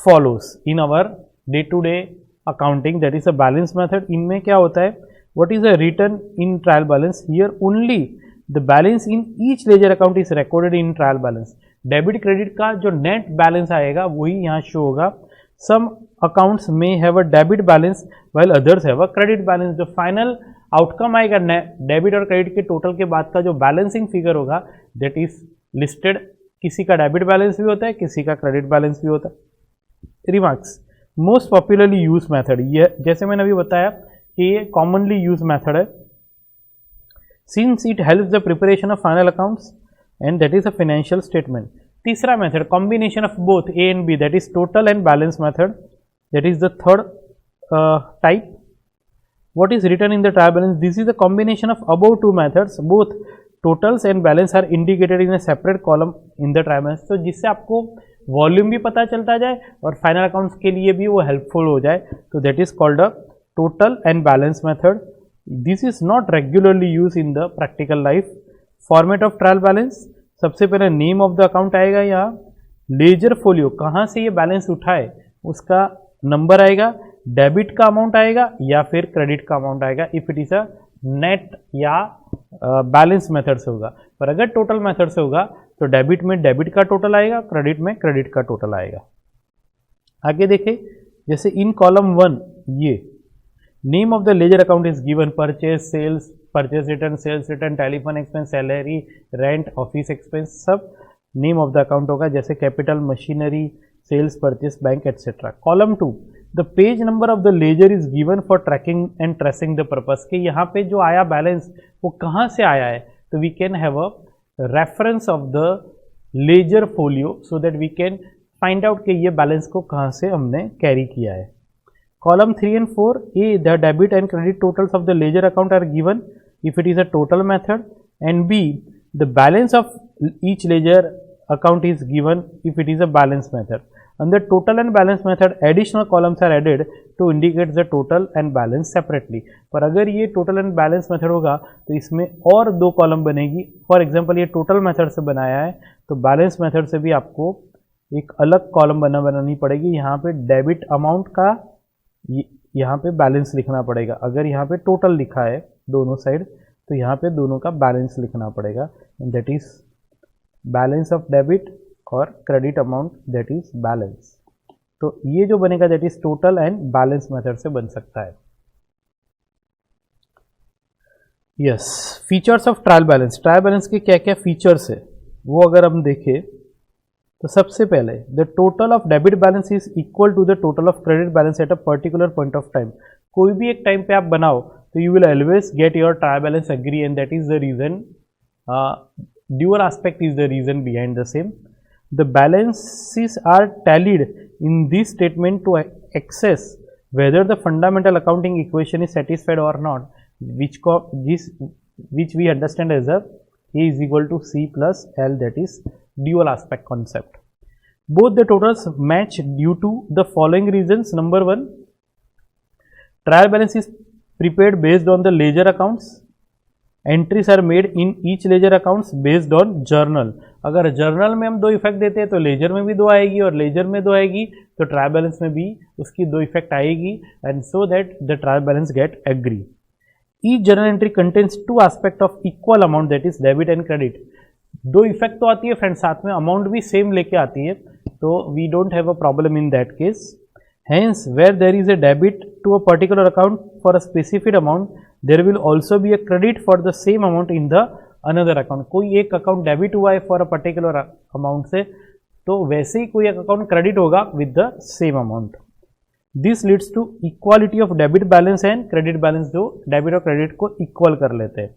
follows in our day to day accounting, that is a balance method. इनमें क्या होता है, what is a return in trial balance, here only the balance in each ledger account is recorded in trial balance. Debit credit का जो net balance आएगा वही यहाँ show होगा. सम अकाउंट्स में have a debit balance while others have a credit balance. जो final outcome आएगा debit और क्रेडिट के टोटल के बाद का जो बैलेंसिंग फिगर होगा दैट इज लिस्टेड. किसी का डेबिट बैलेंस भी होता है, किसी का क्रेडिट बैलेंस भी होता है. Remarks, most popularly use method, ये जैसे मैंने अभी बताया कि ये कॉमनली यूज मेथड है since it helps the preparation of final accounts and that is a financial statement. तीसरा method, combination of both A and B, that is total and balance method, that is the third type. What is written in the trial balance? This is a combination of above two methods, both totals and balance are indicated in a separate column in the trial balance, तो जिससे आपको volume भी पता चलता जाए और final accounts के लिए भी वो हेल्पफुल हो जाए, तो that is called a total and balance method. This is not regularly use in the practical life. Format of trial balance, सबसे पहले नेम ऑफ द अकाउंट आएगा, यहाँ लेजर फोलियो कहाँ से ये बैलेंस उठाए उसका नंबर आएगा, डेबिट का अमाउंट आएगा या फिर क्रेडिट का अमाउंट आएगा if it is a net या बैलेंस मेथड से होगा. पर अगर टोटल मेथड से होगा तो डेबिट में डेबिट का टोटल आएगा, क्रेडिट में क्रेडिट का टोटल आएगा. आगे देखें, जैसे इन कॉलम 1 ये name of the ledger account is given, purchase sales, purchase return, sales return, telephone expense, salary, rent, office expense, सब नेम ऑफ द अकाउंट होगा. जैसे capital, machinery, sales, purchase, bank etcetera. Column 2 the page number of the ledger is given for tracking and tracing the purpose, कि यहाँ पे जो आया balance वो कहाँ से आया है, तो we can have a reference of the ledger folio so that we can find out कि ये बैलेंस को कहाँ से हमने कैरी किया है. Column 3 and 4, A the debit and credit totals of the ledger account are given if it is a total method, and B the balance of each ledger account is given if it is a balance method. Under total and balance method, additional columns are added to indicate the total and balance separately. पर अगर ये total and balance method होगा तो इसमें और 2 column बनेगी. For example ये total method से बनाया है तो balance method से भी आपको एक अलग कॉलम बनानी पड़ेगी. यहाँ पे डेबिट अमाउंट का यहाँ पे बैलेंस लिखना पड़ेगा. अगर यहाँ पे टोटल लिखा है दोनों साइड तो यहाँ पे दोनों का बैलेंस लिखना पड़ेगा. That is balance of debit और credit amount, that is balance. तो ये जो बनेगा that is total and balance method से बन सकता है. Yes, features of trial balance. Trial balance के क्या क्या फीचर्स है वो अगर हम देखें तो सबसे पहले the total of debit balance is equal to the total of credit balance at a particular point of time. कोई भी एक टाइम पे आप बनाओ तो you will always get your trial balance agree, and that is the reason, dual aspect is the reason behind the same. The balances are tallied in this statement to assess whether the fundamental accounting equation is satisfied or not, which we understand as a is equal to C plus L, that is dual aspect concept. Both the totals match due to the following reasons. Number 1, trial balance is prepared based on the ledger accounts. Entries are made in each ledger accounts based on journal. अगर journal में हम 2 effect देते हैं तो laser में भी 2 आएगी, और लेजर में 2 आएगी तो ट्रायल बैलेंस में भी उसकी 2 इफेक्ट आएगी, and so that the trial balance get agree. Each journal entry contains 2 aspect of equal amount, that is debit and credit. 2 effect तो आती है फ्रेंड, साथ में अमाउंट भी सेम लेके आती है, तो we don't have a problem in that case. Hence, where there is a debit to a particular account for a specific amount, there will also be a credit for the same amount in the another account. कोई एक account debit हुआ है for a particular amount से, तो वैसे ही कोई एक अकाउंट क्रेडिट होगा with the same amount. This leads to equality of debit balance and credit balance, जो डेबिट और क्रेडिट को इक्वल कर लेते हैं.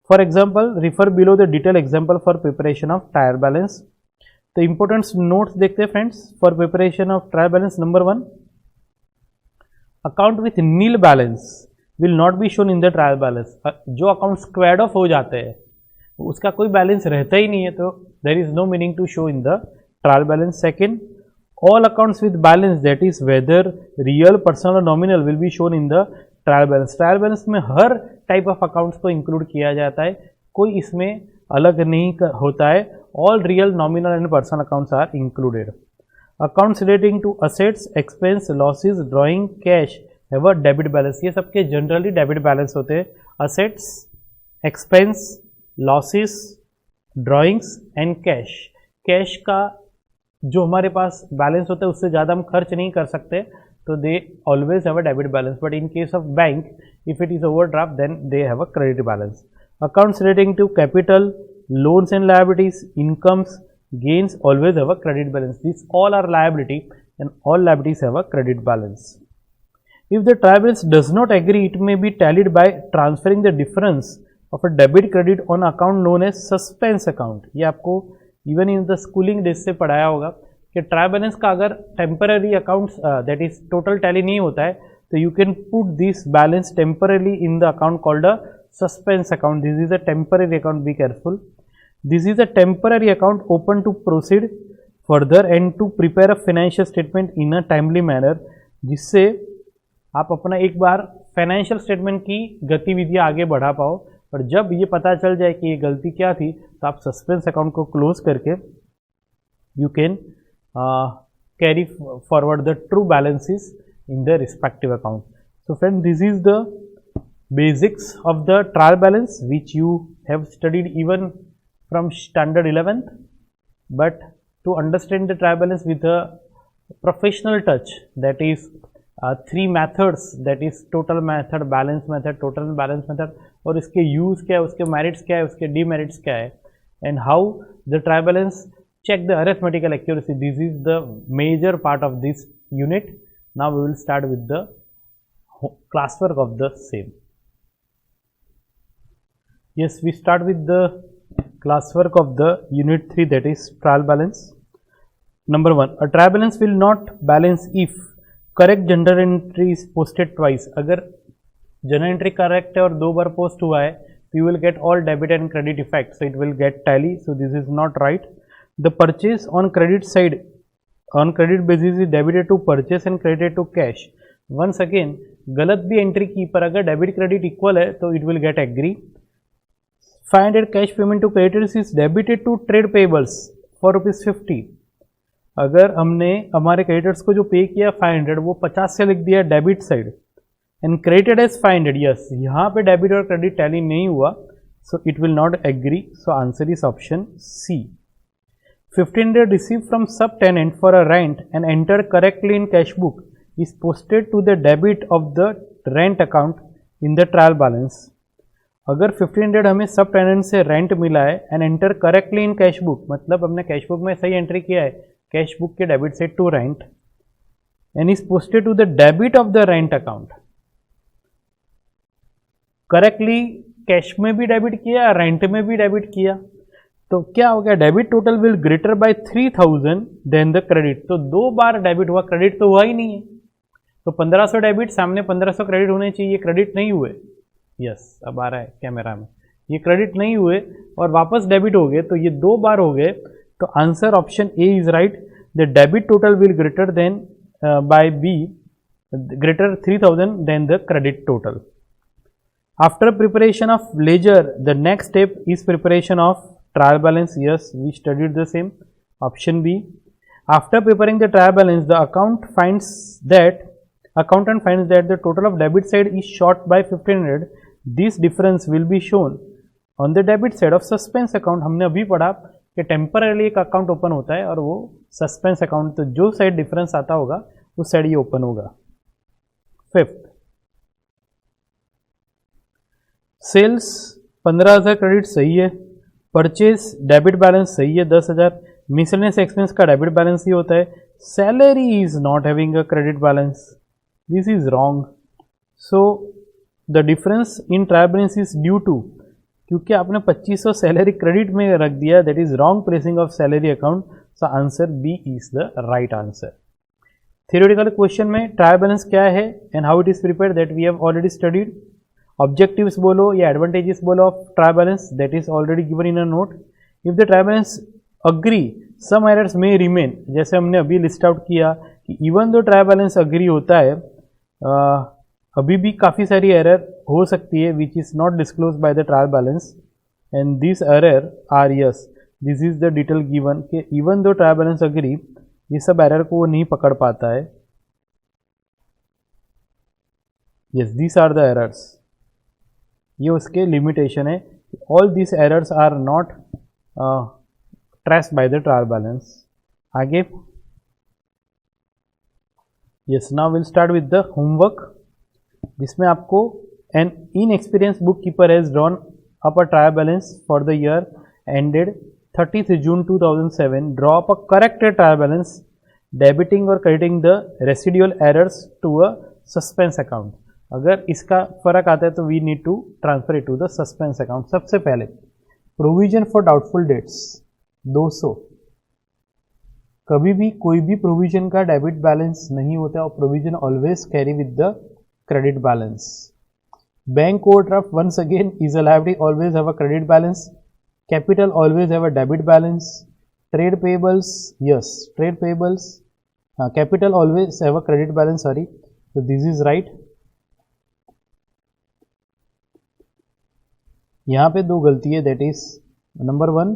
For example, refer below the detail example for preparation of trial balance. तो important notes देखते हैं friends for preparation of trial balance. Number 1, account with nil balance will not be shown in the trial balance. जो account squared of हो जाते हैं उसका कोई balance रहता ही नहीं है, तो there is no meaning to show in the trial balance. Second, all accounts with balance, that is whether real, personal और nominal, will be shown in the trial balance. Trial balance में हर type of accounts को include किया जाता है, कोई इसमें अलग नहीं होता है. All real, nominal and personal accounts are included. Accounts relating to assets, expense, losses, drawing, cash have a debit balance. ये सबके जनरली डेबिट बैलेंस होते हैं. Assets, expense, losses, drawings and cash. Cash का जो हमारे पास बैलेंस होता है उससे ज़्यादा हम खर्च नहीं कर सकते, तो they always have a debit balance. But in case of bank, if it is overdraft, then they have a credit balance. Accounts relating to capital, loans and liabilities, incomes, gains always have a credit balance. These all are liability and all liabilities have a credit balance. If the trial balance does not agree, it may be tallied by transferring the difference of a debit credit on account known as suspense account. ये आपको even in the schooling days से पढ़ाया होगा कि trial balance का अगर temporary accounts that is total tally नहीं होता है तो you can put this balance temporarily in the account called a suspense account. This is a temporary account, be careful. This is a temporary account open to proceed further and to prepare a financial statement in a timely manner, जिससे आप अपना एक बार financial statement की गतिविधियां आगे बढ़ा पाओ। और जब ये पता चल जाए कि ये गलती क्या थी तो आप सस्पेंस अकाउंट को क्लोज करके you can carry forward the true balances in the respective account. So friend, this is the basics of the trial balance which you have studied even from standard 11th, but to understand the trial balance with a professional touch, that is 3 methods, that is total method, balance method, total and balance method, और इसके use क्या है, उसके merits क्या है, उसके demerits क्या है, and how the trial balance check the arithmetical accuracy. This is the major part of this unit. Now we will start with the classwork of the same. Yes, we start with the classwork of the unit 3, that is trial balance. Number 1, a trial balance will not balance if correct journal entry is posted twice. अगर journal entry correct है और 2 बार post हुआ है तो you will get all debit and credit effect, so it will get tally. So this is not right. The purchase on credit side, on credit basis is debited to purchase and credited to cash. Once again, गलत भी entry की पर अगर debit credit equal है तो it will get agree. 500 cash payment to creditors is debited to trade payables for ₹50. अगर हमने हमारे क्रेडिटर्स को जो पे किया 500 वो 50 से लिख दिया debit side and credited as 500. Yes, यहाँ पे डेबिट और क्रेडिट टैली नहीं हुआ, so it will not agree. So answer is option C. 1500 receive from subtenant for a rent and enter correctly in cash book is posted to the debit of the rent account in the trial balance. अगर 1500 हमें subtenant से rent मिला है and enter correctly in cash book, मतलब हमने cash book में सही entry किया है कैश बुक के डेबिट से to rent and is posted to the debit of the rent account. Correctly cash में भी डेबिट किया, रेंट में भी डेबिट किया, तो क्या हो गया, debit total will greater by 3000 than the credit. तो 2 बार डेबिट हुआ, क्रेडिट तो हुआ ही नहीं है. तो 1500 डेबिट, सामने 1500 क्रेडिट होने चाहिए, क्रेडिट नहीं हुए. यस, अब आ रहा है कैमरा में, ये क्रेडिट नहीं हुए और वापस डेबिट हो गए, तो ये 2 बार हो गए. तो answer option A is right. The debit total will greater than by B, greater 3000 than the credit total. After preparation of ledger the next step is preparation of trial balance. Yes, we studied the same. Option B. After preparing the trial balance the accountant finds that the total of debit side is short by 1500. This difference will be shown on the debit side of suspense account. हमने अभी पढ़ा कि temporary एक account open होता है और वो suspense account, तो जो साइड डिफरेंस आता होगा उस साइड ये ओपन होगा. 5th, सेल्स 15000 क्रेडिट सही है, परचेज डेबिट बैलेंस सही है 10000, मिसलेनियस एक्सपेंस का डेबिट बैलेंस ही होता है, salary is not having a credit balance. This is wrong. So the difference in trial balance is due to, क्योंकि आपने 2500 सैलरी क्रेडिट में रख दिया, that is wrong placing of salary account. So answer B is the right answer. Theoretical question में trial balance क्या है and how it is prepared, that we have already studied. Objectives बोलो या advantages बोलो of trial balance, that is already given in a note. If the trial balance agree some errors में remain, जैसे हमने अभी list out किया कि even though trial balance agree होता है, अभी भी काफ़ी सारी एरर हो सकती है which is not disclose by the trial balance and this error are yes, this is the detail given कि even though trial balance agree, ये सब एरर को वो नहीं पकड़ पाता है. Yes, this are the errors, ये उसके लिमिटेशन है. All this errors are not traced by the trial balance. आगे yes, now will start with the homework, जिसमें आपको an inexperience book keeper has drawn up a trial balance for the year ended 30th June 2007. Draw up a corrected trial balance debiting और crediting the residual errors to a suspense account. अगर इसका फर्क आता है तो we need to transfer it to the suspense account. सबसे पहले provision for doubtful debts 200. कभी भी कोई भी प्रोविजन का डेबिट बैलेंस नहीं होता और provision always carry with the credit balance. Bank overdraft once again is a liability, always have a credit balance. Capital always have a debit balance. Trade payables, yes, trade payables, capital always have a credit balance, sorry, so this is right. यहाँ पे दो गलती है, that is number 1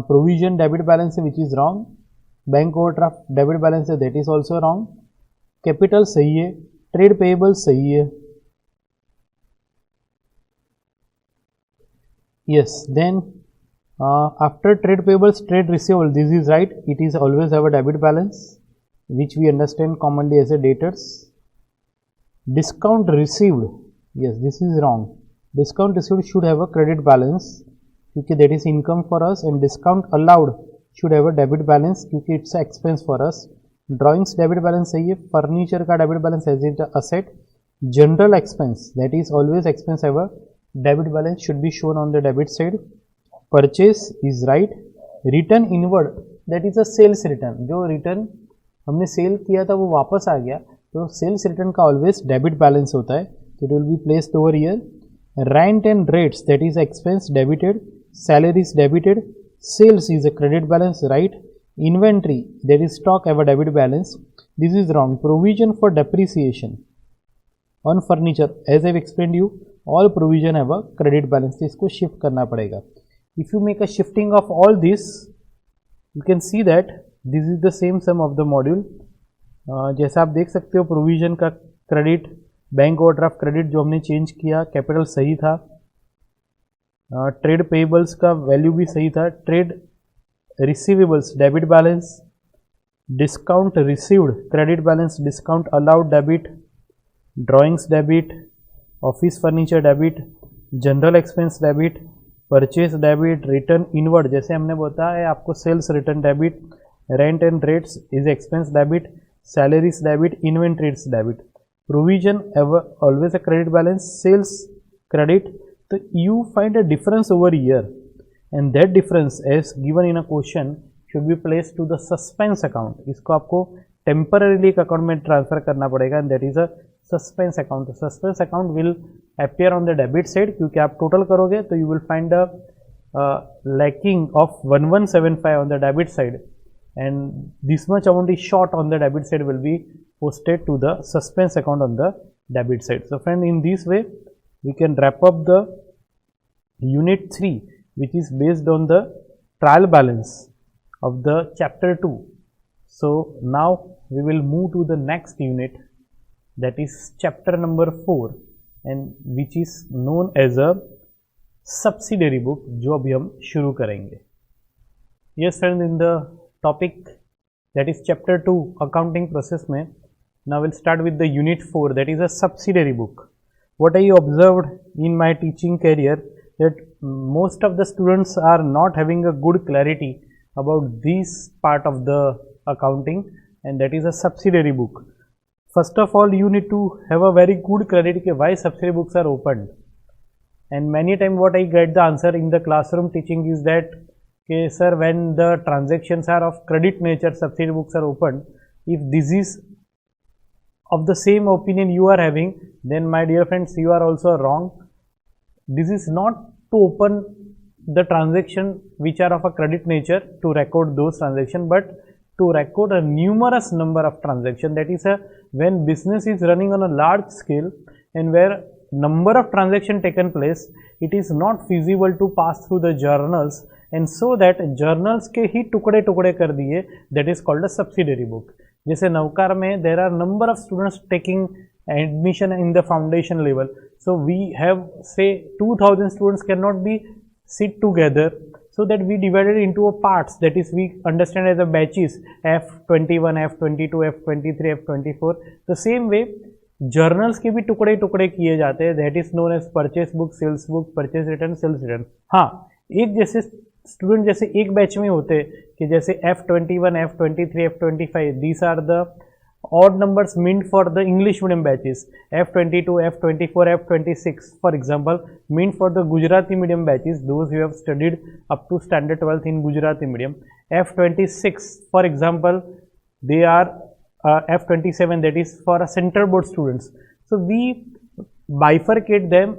provision debit balance है which is wrong. Bank overdraft debit balance है, that is also wrong. Capital सही है, trade payables सही है. Yes, then after trade payables, trade receivable, this is right, it is always have a debit balance which we understand commonly as a debtors. Discount received, yes, this is wrong. Discount received should have a credit balance क्योंकि that is income for us, and discount allowed should have a debit balance क्योंकि it's a expense for us. Drawings debit balance सही है. Furniture का debit balance as it asset. General expense, that is always expense have a debit balance should be shown on the debit side. Purchase is right. Return inward, that is a sales return, जो return हमने sale किया था वो वापस आ गया, तो sales return का ऑलवेज डेबिट बैलेंस होता है, तो it will be placed over here. Rent and rates, that is expense debited. Salaries debited. Sales is a credit balance, right. Inventory, that is stock, have a debit balance, this is wrong. Provision for depreciation on furniture, as I explain you, all provision have a credit balance, इसको shift करना पड़ेगा. If you make a shifting of all this, you can see that this is the same sum of the module. जैसा आप देख सकते हो, provision का credit, bank overdraft credit जो हमने चेंज किया, कैपिटल सही था. ट्रेड पेएबल्स का वैल्यू भी सही था. Trade receivables debit balance. Discount received credit balance. Discount allowed debit. Drawings debit. Office furniture debit. General expense debit. Purchase debit. Return inward, जैसे हमने बताया आपको, sales return debit. Rent and rates is expense debit. Salaries debit. Inventories debit. Provision always a credit balance. Sales credit. तो you find a difference over year, and that difference as given in a question should be place to the suspense account. इसको आपको temporarily एक account में transfer करना पड़ेगा, and that is a suspense account. Suspense account will appear on the debit side, क्योंकि आप total करोगे तो you will find a lacking of 1175 on the debit side, and this much amount is short on the debit side will be posted to the suspense account on the debit side. So friend, in this way we can wrap up the unit 3, which is based on the trial balance of the chapter 2. So now we will move to the next unit, that is chapter number 4, and which is known as a subsidiary book, जो अभी हम शुरू करेंगे. Yes friends, in the topic that is chapter 2 accounting process में, now we'll start with the unit 4, that is a subsidiary book. What I observed in my teaching career, that most of the students are not having a good clarity about this part of the accounting, and that is a subsidiary book. First of all, you need to have a very good clarity why subsidiary books are opened. And many times what I get the answer in the classroom teaching is that, okay, sir, when the transactions are of credit nature, subsidiary books are opened. If this is of the same opinion you are having, then my dear friends, you are also wrong. This is not to open the transaction which are of a credit nature to record those transactions, but to record a numerous number of transactions. That is when business is running on a large scale and where number of transactions taken place, it is not feasible to pass through the journals, and so that journals के ही टुकड़े टुकड़े कर दिए, that is called a subsidiary book. जैसे नवकार में there are number of students taking admission in the foundation level, so we have say 2000 students cannot be sit together, so that we divided into a parts, that is we understand as a batches, F21, F22, F23, F24. The same way journals के भी टुकड़े टुकड़े किए जाते हैं, that is known as purchase book, sales book, purchase return, sales return. हाँ, एक जैसे स्टूडेंट जैसे एक बैच में होते कि जैसे F21, F23, F25, these are the odd numbers meant for the English medium batches. F22, F24, F26 for example meant for the Gujarati medium batches, those who have studied up to standard 12th in Gujarati medium. F26 for example, they are F27, that is for a center board students. So we bifurcate them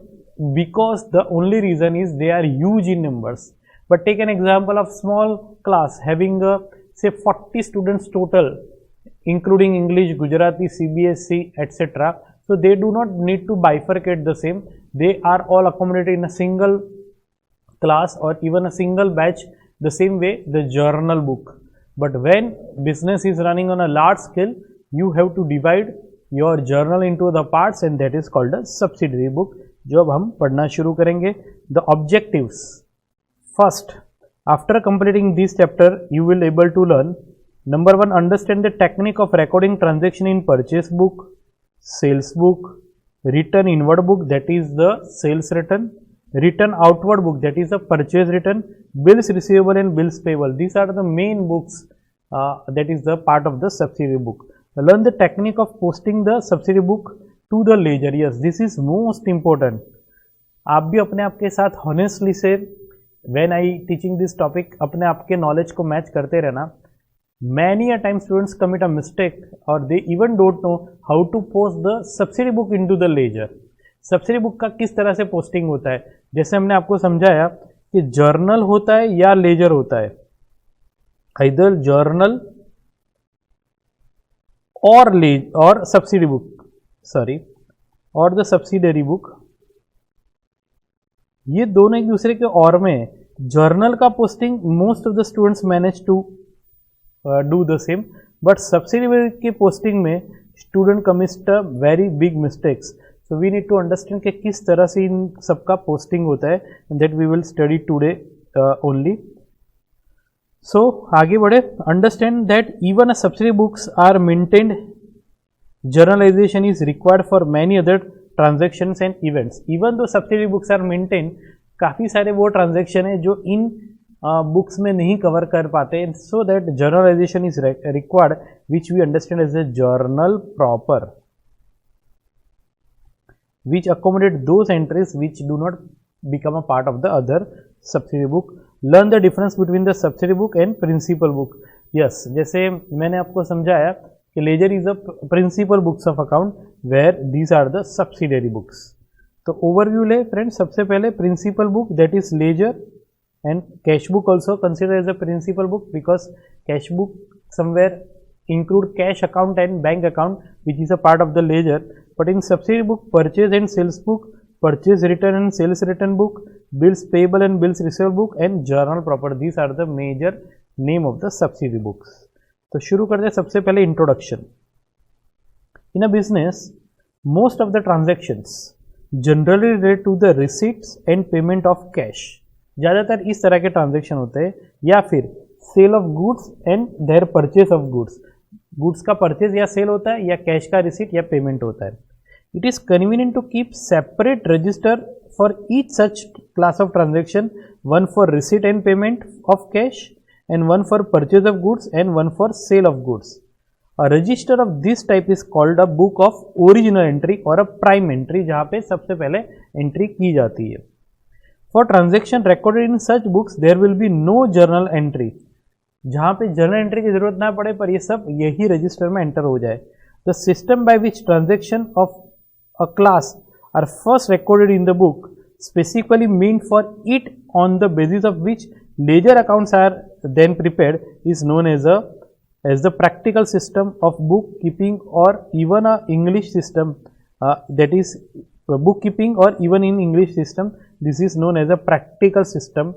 because the only reason is they are huge in numbers. But take an example of small class having say 40 students total, including English, Gujarati, CBSE, etc. So they do not need to bifurcate the same. They are all accommodated in a single class or even a single batch, the same way the journal book. But when business is running on a large scale, you have to divide your journal into the parts and that is called a subsidiary book, जो अब हम पढ़ना शुरू करेंगे. The objectives. First, after completing this chapter, you will able to learn, number 1, understand the technique of recording transaction in purchase book, sales book, return inward book, that is the sales return, return outward book, that is the purchase return, bills receivable and bills payable. These are the main books that is the part of the subsidiary book. Learn the technique of posting the subsidiary book to the ledger. Yes, this is most important. आप भी अपने आप के साथ honestly से when I teaching this topic अपने आप के knowledge को match करते रहना. Many a time students commit a mistake or they even don't know how to post the subsidiary book into the ledger. subsidiary book का किस तरह से posting होता है, जैसे हमने आपको समझाया कि जर्नल होता है या लेजर होता है, either journal or subsidiary book, sorry, or the subsidiary book. ये दोनों एक दूसरे के और में. जर्नल का posting most of the students manage to do the same, but subsidiary के पोस्टिंग में student commit a very big mistakes. So we need to understand कि किस तरह से इन सबका पोस्टिंग होता है, that we will study today only. So आगे बढ़े. Understand that even a subsidiary books are maintained, journalization is required for many other transactions and events. Even though subsidiary books are maintain, काफ़ी सारे वो transaction है जो इन books में नहीं cover कर पाते. So that journalization is required which we understand as a journal proper, which accommodate those entries which do not become a part of the other subsidiary book. Learn the difference between the subsidiary book and principal book. Yes, जैसे मैंने आपको समझाया कि ledger is a principal books of account where these are the subsidiary books. तो overview ले friends. सबसे पहले principal book, that is ledger, and cash book also considered as a principal book because cash book somewhere include cash account and bank account which is a part of the ledger. But in subsidiary book, purchase and sales book, purchase return and sales return book, bills payable and bills receivable book, and journal proper. These are the major name of the subsidiary books. तो शुरू करते हैं सबसे पहले introduction. In a business, most of the transactions generally relate to the receipts and payment of cash. ज़्यादातर इस तरह के ट्रांजेक्शन होते हैं, या फिर sale of goods and their purchase of goods. Goods का परचेज या सेल होता है या कैश का रिसीट या पेमेंट होता है. It is convenient to keep separate register for each such class of transaction, one for receipt and payment of cash and one for purchase of goods and one for sale of goods. A register of this type is called a book of original entry और a prime entry, जहाँ पे सबसे पहले entry की जाती है. For transaction recorded in such books there will be no journal entry. जहाँ पे जर्नल एंट्री की जरूरत ना पड़े पर ये सब यही रजिस्टर में एंटर हो जाए. The system by which transaction of a class are first recorded in the book specifically mean for it on the basis of which ledger accounts are then prepared is known as the practical system of bookkeeping और even a English system, that is bookkeeping और even in English system this is known as a practical system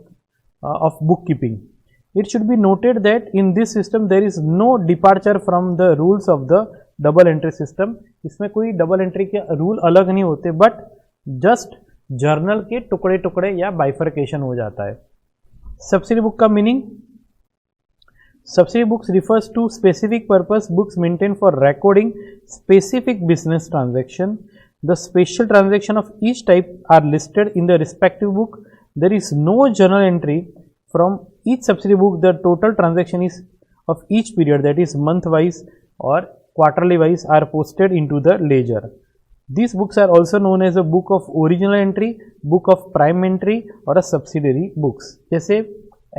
of bookkeeping. It should be noted that in this system there is no departure from the rules of the double entry system. इसमें कोई double entry के rule अलग नहीं होते, but just journal के टुकड़े टुकड़े या बाइफर्केशन हो जाता है. सब्सिडी बुक का meaning. Subsidy books refers to specific purpose books maintain for recording specific business transaction. The special transaction of each type are listed in the respective book. There is no journal entry from each subsidiary book. The total transaction is of each period, that is month wise or quarterly wise, are posted into the ledger. These books are also known as a book of original entry, book of prime entry और a subsidiary books. जैसे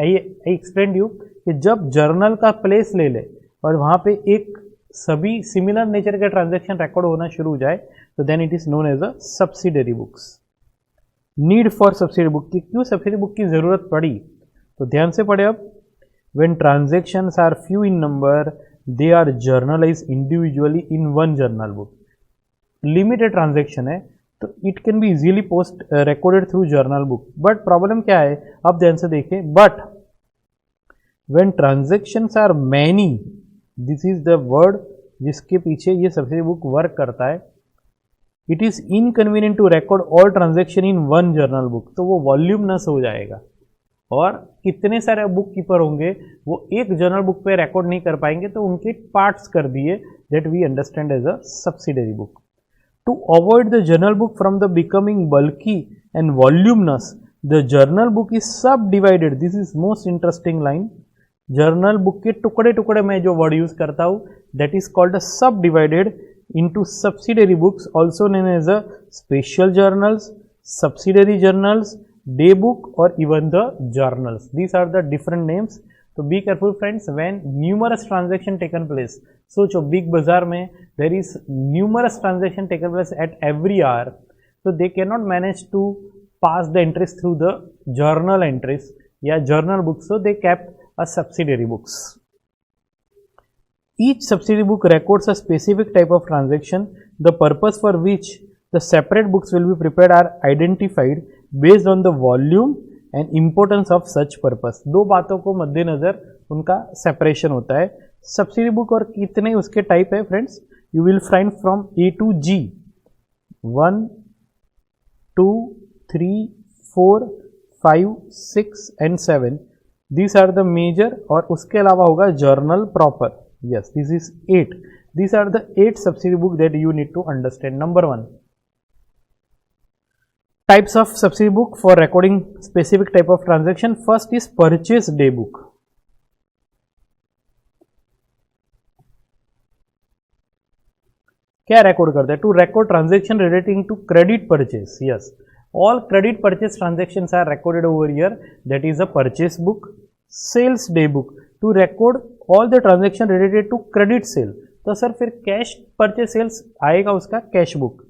I explained you कि जब journal का place ले ले और वहाँ पे एक सभी सिमिलर नेचर के ट्रांजेक्शन रिकॉर्ड होना शुरू हो जाए तो then it is known as a subsidiary books. Need for subsidiary book की, क्यों सब्सिडरी बुक की जरूरत पड़ी, तो ध्यान से पढ़े अब। When transactions are few in number they are journalize individually in one journal book. Limited transaction है तो it can be easily post recorded through journal book, but problem क्या है, अब ध्यान से देखिए, but when transactions are many, this is the word जिसके पीछे ये सब्सिडरी बुक वर्क करता है, it is inconvenient to record all transaction in one journal book, तो वो वॉल्यूमनस हो जाएगा और कितने सारे बुक कीपर होंगे वो एक जर्नल बुक पे रिकॉर्ड नहीं कर पाएंगे, तो उनके पार्ट्स कर दिए, that we understand as a subsidiary book. To avoid the journal book from the becoming bulky and voluminous, the journal book is subdivided. This is most interesting line. Journal book के टुकड़े टुकड़े में जो word use करता हूँ that is called a subdivided into subsidiary books, also known as a special journals, subsidiary journals, day book, or even the journals. These are the different names. So be careful friends, when numerous transaction taken place, सोचो big बाजार में there is numerous transaction taken place at every hour, so they cannot manage to pass the entries through the journal entries या journal books, so they kept a subsidiary books. Each subsidiary book records a specific type of transaction. The purpose for which the separate books will be prepared are identified based on the volume and importance of such purpose. दो बातों को मद्देनजर उनका separation होता है। Subsidiary book और कितने उसके टाइप है friends, you will find from A to G, 1 2 3 4 5 6 and 7, this are the major, और उसके अलावा होगा journal proper. Yes, this is 8. These are the 8 subsidiary book that you need to understand. Number 1, types of subsidiary book for recording specific type of transaction. First is purchase day book. क्या record करता है? To record transaction relating to credit purchase. Yes, all credit purchase transactions are recorded over here. That is a purchase book. Sales day book, to record all the transaction related to credit sale. तो sir फिर cash purchase sales आएगा उसका cash book.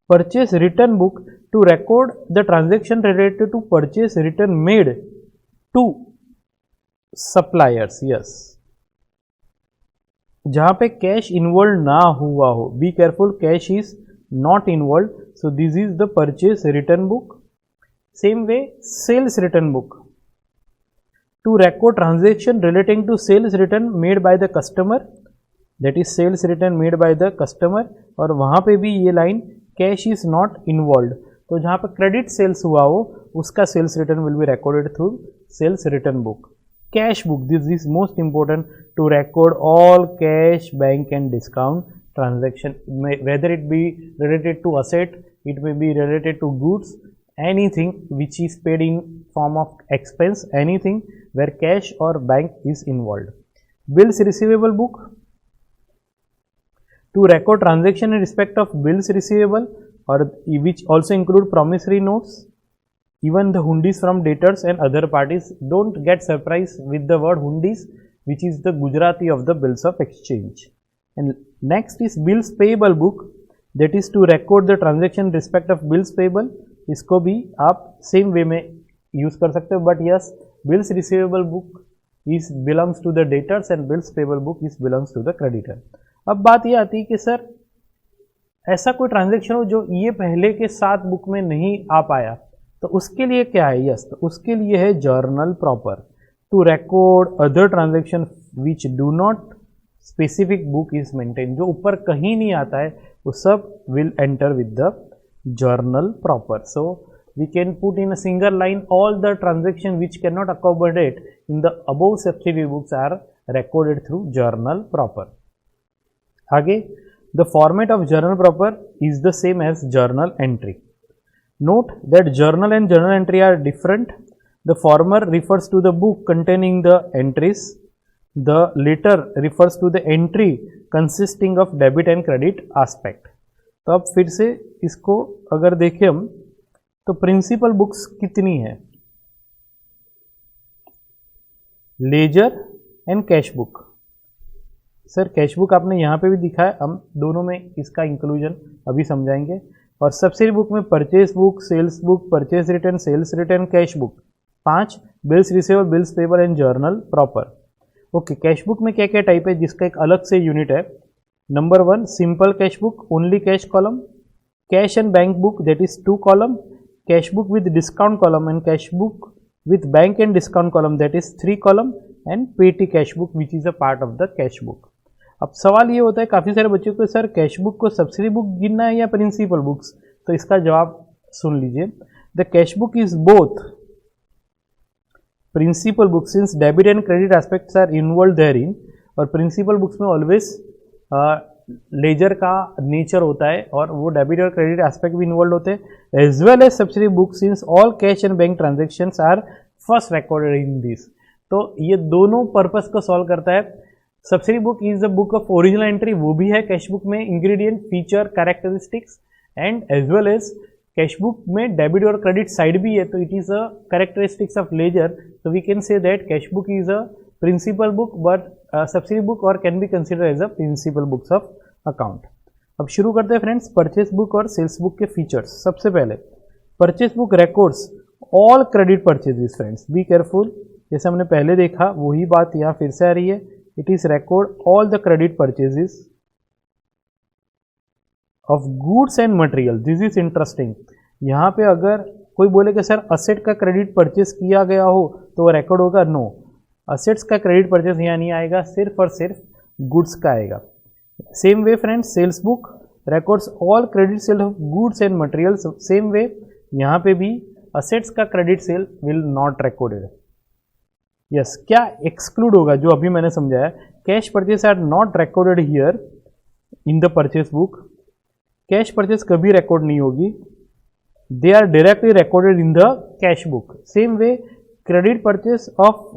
Purchase return book, to record the transaction related to purchase return made to suppliers. Yes, जहां पे cash involve ना हुआ हो, be careful, cash is not involve, so this is the purchase return book. Same way sales return book, to record transaction relating to sales return made by the customer, that is sales return made by the customer. और वहाँ पे भी ये line cash is not involve, तो जहाँ पे credit sales हुआ हो उसका sales return will be recorded through sales return book. Cash book, this is most important, to record all cash, bank and discount transaction, whether it be related to asset, it may be related to goods, anything which is paid in form of expense, anything where cash or bank is involved. Bills receivable book, to record transaction in respect of bills receivable, or which also include promissory notes, even the hundis from debtors and other parties. Don't get surprised with the word hundis, which is the Gujarati of the bills of exchange. And next is bills payable book, that is to record the transaction in respect of bills payable. इसको भी आप same way में use कर सकते हो, but yes, bills receivable book is belongs to the debtors and bills payable book is belongs to the creditor. अब बात ये आती है कि सर ऐसा कोई ट्रांजेक्शन हो जो ये पहले के 7 बुक में नहीं आ पाया, तो उसके लिए क्या है? यस, तो उसके लिए है journal proper, to record other transaction which do not specific book is maintain. जो ऊपर कहीं नहीं आता है वो सब will enter with the journal proper. So we can put in a single line all the transaction which cannot accommodate in the above subsidiary books are recorded through journal proper. आगे, the format of journal proper is the same as journal entry. Note that journal and journal entry are different. The former refers to the book containing the entries. The latter refers to the entry consisting of debit and credit aspect. तो अब फिर से इसको अगर देखें हम, तो principal books कितनी है? Ledger and cash book. Sir cash book आपने यहाँ पे भी दिखा है, हम दोनों में इसका इंक्लूजन अभी समझाएंगे। और सब्सिडी बुक में purchase book, sales book, purchase return, sales return, cash book, 5 bills receivable, bills payable and journal proper. Okay, cash book में क्या क्या टाइप है जिसका एक अलग से यूनिट है। Number 1 simple cash book, only cash column, cash and bank book that is 2 column, cash book with discount column and cash book with bank and discount column that is 3 column and petty cash book which is a part of the cash book। अब सवाल ये होता है काफ़ी सारे बच्चों को, sir cash book को सब्सिडी बुक गिनना है या प्रिंसिपल बुक्स, तो इसका जवाब सुन लीजिए। The cash book is both principal book since debit and credit aspects are involve there in, और प्रिंसिपल बुक्स में ऑलवेज लेजर का नेचर होता है और वो डेबिट और क्रेडिट एस्पेक्ट भी इन्वॉल्व होते हैं, as well as subsidy book since all cash and bank transactions are first recorded in this. तो ये दोनों पर्पस को सॉल्व करता है। Subsidy book is a book of original entry, वो भी है कैश बुक में, ingredient, feature, characteristics, and as well as cash book में डेबिट और क्रेडिट साइड भी है, तो it is a characteristics of ledger. तो we can say that cash book is a principal book but subsidiary book और can be consider as a principal books of account. अब शुरू करते हैं फ्रेंड्स परचेस बुक और sales book के features. सबसे पहले purchase book records all credit purchases. Friends be careful, जैसे हमने पहले देखा वही बात यहाँ फिर से आ रही है, it is record all the credit purchases of goods and material. This is interesting. यहाँ पे अगर कोई बोले कि सर असेट का क्रेडिट परचेस किया गया हो तो वो रिकॉर्ड होगा, नो, असेट्स का क्रेडिट परचेस यहाँ नहीं आएगा, सिर्फ और सिर्फ गुड्स का आएगा। Same way friends sales book records all credit sale of goods and materials. Same way यहाँ पे भी असेट्स का credit sale will not recorded. Yes, क्या एक्सक्लूड होगा जो अभी मैंने समझाया, cash purchase are not recorded here in the purchase book. Cash purchase कभी रिकॉर्ड नहीं होगी, they are directly recorded in the cash book. Same way credit purchase of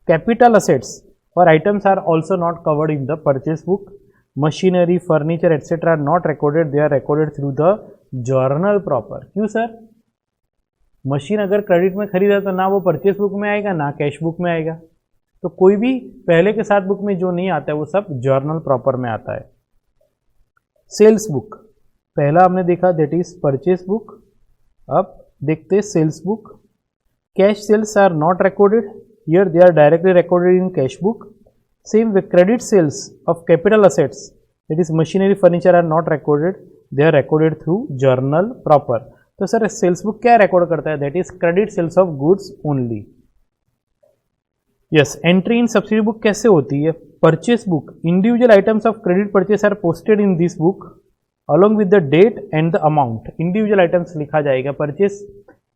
capital assets or items are also not covered in the purchase book. Machinery, furniture etc are not recorded, they are recorded through the journal proper। क्यों sir? Machine अगर credit में खरीदा तो ना वो purchase book में आएगा ना कैश बुक में आएगा, तो कोई भी पहले के साथ बुक में जो नहीं आता है वो सब जर्नल प्रॉपर में आता है। सेल्स बुक पहला हमने देखा दैट इज परचेस बुक, अब देखते sales book. Cash sales are not recorded, here they are directly recorded in cash book. Same with credit sales of capital assets, that is machinery, furniture are not recorded, they are recorded through journal proper। तो sir sales book क्या record करता है, that is credit sales of goods only. Yes, entry in subsidy book कैसे होती है, purchase book individual items of credit purchase are posted in this book along with the date and the amount. Individual items लिखा जाएगा, purchase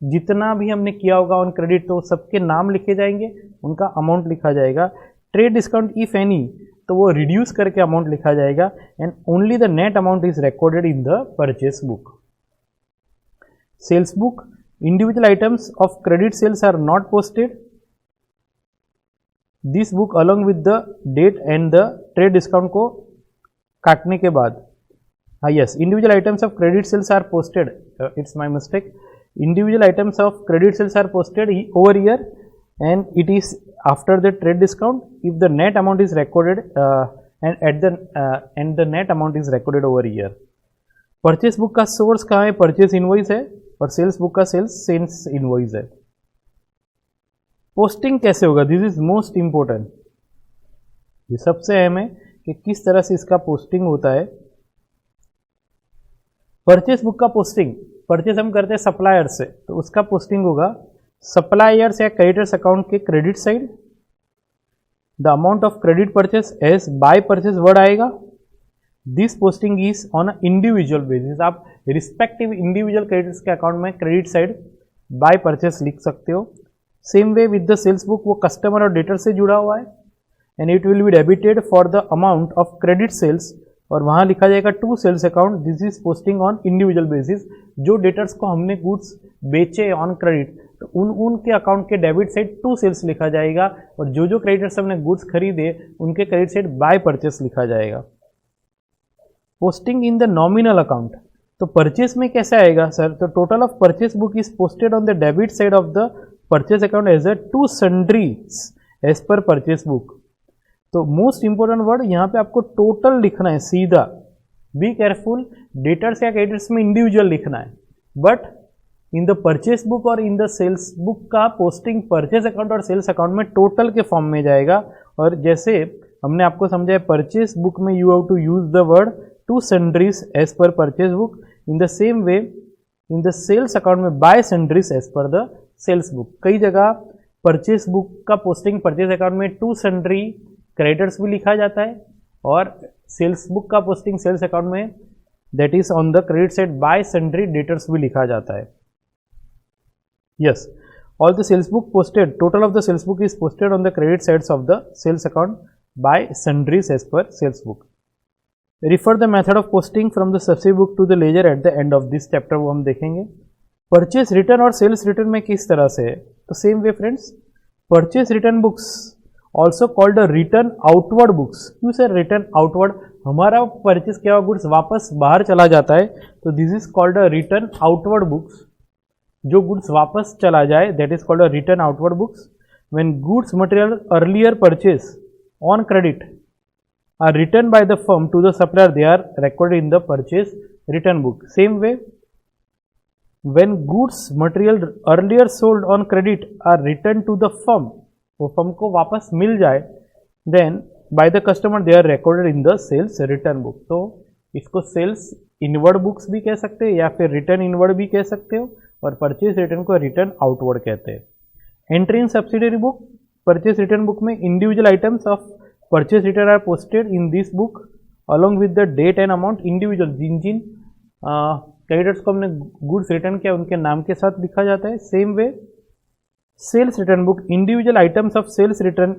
जितना भी हमने किया होगा ऑन क्रेडिट तो सबके नाम लिखे जाएंगे, उनका अमाउंट लिखा जाएगा। ट्रेड डिस्काउंट इफ एनी तो वो रिड्यूस करके अमाउंट लिखा जाएगा, and only the net amount is recorded in the purchase book. Sales book individual items of credit sales are not posted, this book along with the date and the trade discount को काटने के बाद, हाँ yes, individual items of credit sales are posted, it's my mistake, individual items of credit sales are posted over here and it is after the trade discount if the net amount is recorded and the net amount is recorded over here। Purchase book का source कहाँ है, purchase invoice है, और sales book का sales invoice है। Posting कैसे होगा, this is most important, ये सबसे अहम है कि किस तरह से इसका पोस्टिंग होता है। परचेस बुक का पोस्टिंग, परचेस हम करते हैं सप्लायर से, तो उसका पोस्टिंग होगा सप्लायर्स या क्रेडिटर्स अकाउंट के credit side, the amount of credit purchase as by purchase word आएगा। This posting is on individual basis, आप रिस्पेक्टिव इंडिविजुअल क्रेडिटर्स के अकाउंट में क्रेडिट साइड बाय परचेस लिख सकते हो। Same way with the sales book, वो customer और debtor से जुड़ा हुआ है, and it will be debited for the amount of credit sales, और वहाँ लिखा जाएगा to sales account, this is posting on individual basis. जो डेटर्स को हमने गुड्स बेचे ऑन क्रेडिट तो उनके अकाउंट के डेबिट साइड टू सेल्स लिखा जाएगा, और जो क्रेडिटर्स हमने गुड्स खरीदे उनके क्रेडिट साइड बाय परचेस लिखा जाएगा। Posting in the nominal account, तो परचेस में कैसे आएगा सर, तो total of purchase book is posted on the debit side of the purchase account as a to sundries as per purchase book. तो most important word यहाँ पे आपको total लिखना है सीधा। बी केयरफुल, डेटर्स या क्रेडिटर्स में इंडिविजुअल लिखना है, but in the purchase book और इन द सेल्स बुक का पोस्टिंग परचेस अकाउंट और सेल्स अकाउंट में टोटल के फॉर्म में जाएगा। और जैसे हमने आपको समझाया परचेस बुक में you have to use the word to sundries as per purchase book, in the same way in the sales account में by sundries as per the sales book. कई जगह परचेस बुक का posting purchase account में to sundry creditors भी लिखा जाता है और सेल्स बुक का पोस्टिंग सेल्स अकाउंट में that is on the credit side bye sundry debtors भी लिखा जाता है। Yes, all the sales book posted, total of the sales book is posted on the credit sides of the sales account by sundries as per sales book. Refer the method of posting from the subsidy book to the ledger at the end of this chapter, वो हम देखेंगे। Purchase return और sales return में किस तरह से है, तो same way friends, purchase return books also called return outward books. क्यों सर रिटर्न आउटवर्ड, हमारा परचेस किया हुआ गुड्स वापस बाहर चला जाता है, तो this is called return outward books. जो गुड्स वापस चला जाए that is called return outward books. When goods material earlier purchase on credit are return by the firm to the supplier, they are recorded in the purchase return book. Same way, when goods material earlier sold on credit are returned to the firm, वो firm को वापस मिल जाए, then by the customer they are recorded in the sales return book. तो इसको sales inward books भी कह सकते हैं या फिर रिटर्न इनवर्ड भी कह सकते हो, और परचेज रिटर्न को रिटर्न आउटवर्ड कहते हैं। Entry in subsidiary book, purchase return book में individual items of purchase return are posted in this book along with the date and amount. Individual जिन जिन क्रेडिटर्स को हमने गुड्स रिटर्न किया उनके नाम के साथ लिखा जाता है। Same way sales return book, individual items of sales return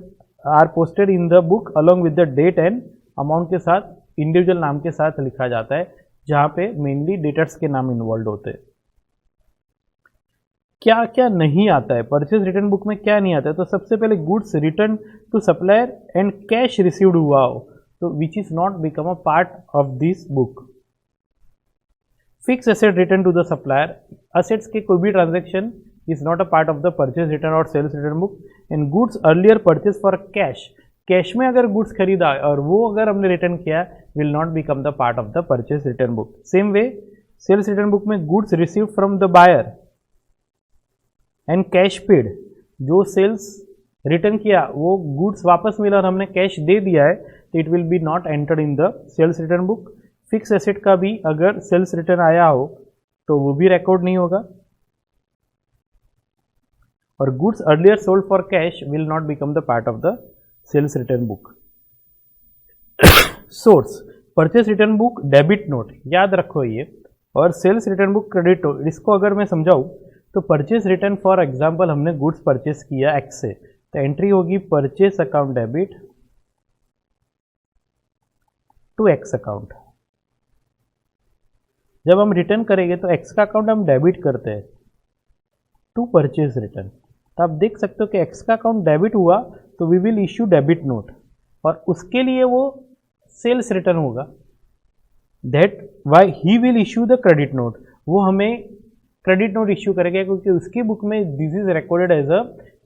are posted in the book along with the date and amount के साथ इंडिविजुअल नाम के साथ लिखा जाता है, जहाँ पे मेनली डेटर्स के नाम इन्वॉल्व होते हैं। क्या क्या नहीं आता है परचेज रिटर्न बुक में, क्या नहीं आता है, तो सबसे पहले goods return to supplier and cash received हुआ हो, तो which is not become a part of this book. Fix asset return to the supplier, assets के कोई भी transaction is not a part of the purchase return और sales return book. And goods earlier purchase for cash, cash में अगर goods खरीदा और वो अगर हमने रिटर्न किया will not become the part of the purchase return book. Same way sales return book में goods receive from the buyer and cash paid, जो सेल्स रिटर्न किया वो गुड्स वापस मिला और हमने कैश दे दिया है, तो it will be not entered in the sales return book. Fix asset का भी अगर सेल्स रिटर्न आया हो तो वो भी रिकॉर्ड नहीं होगा। और goods earlier sold for cash will not become the part of the sales return book. Source, purchase return book debit note, याद रखो ये, और sales return book credit note. इसको अगर मैं समझाऊं तो परचेस रिटर्न फॉर एग्जांपल हमने गुड्स परचेस किया एक्स से, तो एंट्री होगी purchase account debit to X account. जब हम रिटर्न करेंगे तो एक्स का अकाउंट हम डेबिट करते हैं टू परचेस रिटर्न, तो आप देख सकते हो कि एक्स का अकाउंट डेबिट हुआ तो we will issue debit note, और उसके लिए वो सेल्स रिटर्न होगा, that why he will issue the credit note, वो हमें क्रेडिट नोट इश्यू करेगा क्योंकि उसकी बुक में this is recorded as a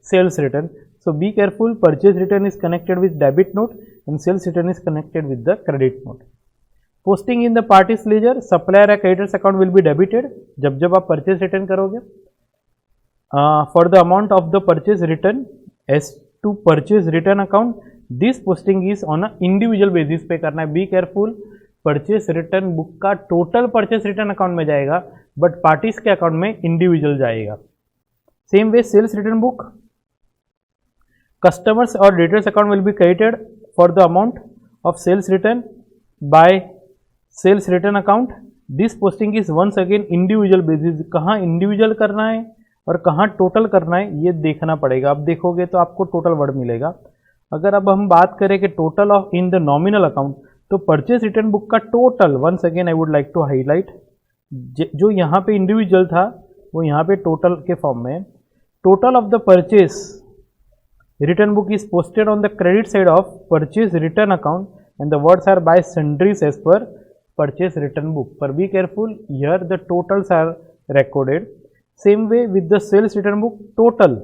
sales return. So be careful, purchase return is connected with debit note and sales return is connected with the credit note. Posting in the parties ledger, supplier या creditors account will be debited जब जब आप purchase return करोगे for the amount of the purchase return as to purchase return account. This posting is on a individual basis पे करना है। B careful, purchase return book का total purchase return account में जाएगा बट पार्टीज के account में individual जाएगा। Same way sales return book, customers और debtors account will be credited for the amount of sales return by sales return account. This posting is once again individual basis, कहाँ individual करना है और कहाँ total करना है ये देखना पड़ेगा। अब देखोगे तो आपको टोटल वर्ड मिलेगा। अगर अब हम बात करें कि total of in the nominal account, तो परचेस रिटर्न बुक का total, once again I would like to highlight, जो यहाँ पे इंडिविजुअल था वो यहाँ पे टोटल के फॉर्म में। Total of the purchase return book is posted on the credit side of purchase return account and the words are by sundries as per purchase return book. पर be careful, here the totals are recorded. Same way with the sales return book, total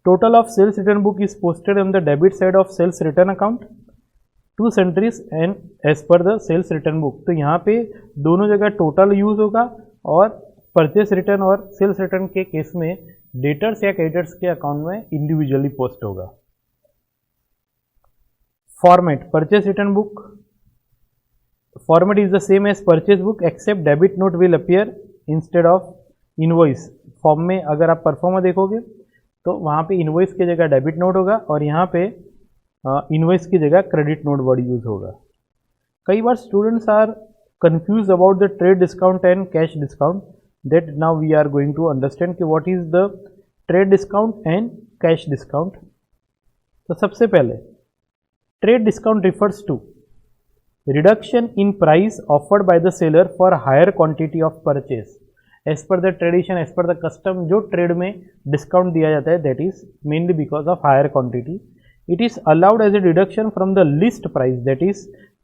Total of sales return book is posted on the debit side of sales return account. 2 centuries and as per the sales return book. तो यहाँ पे दोनों जगह total use होगा और purchase return और sales return के case में डेटर्स या क्रेडिटर्स के अकाउंट में इंडिविजुअली पोस्ट होगा. Format purchase return book format is the same as purchase book except debit note will appear instead of invoice. Form में अगर आप परफॉर्मा देखोगे तो वहाँ पे इनवॉइस की जगह डेबिट नोट होगा और यहाँ पे इनवॉइस की जगह क्रेडिट नोट वर्ड यूज होगा. कई बार students are confuse about the trade discount and cash discount. That now we are going to understand कि what is the trade discount and cash discount. तो सबसे पहले trade discount refers to reduction in price offered by the seller for higher quantity of purchase. As per the tradition, as per the custom, जो trade में discount दिया जाता है that is mainly because of higher quantity. It is allowed as a deduction from the list price. That is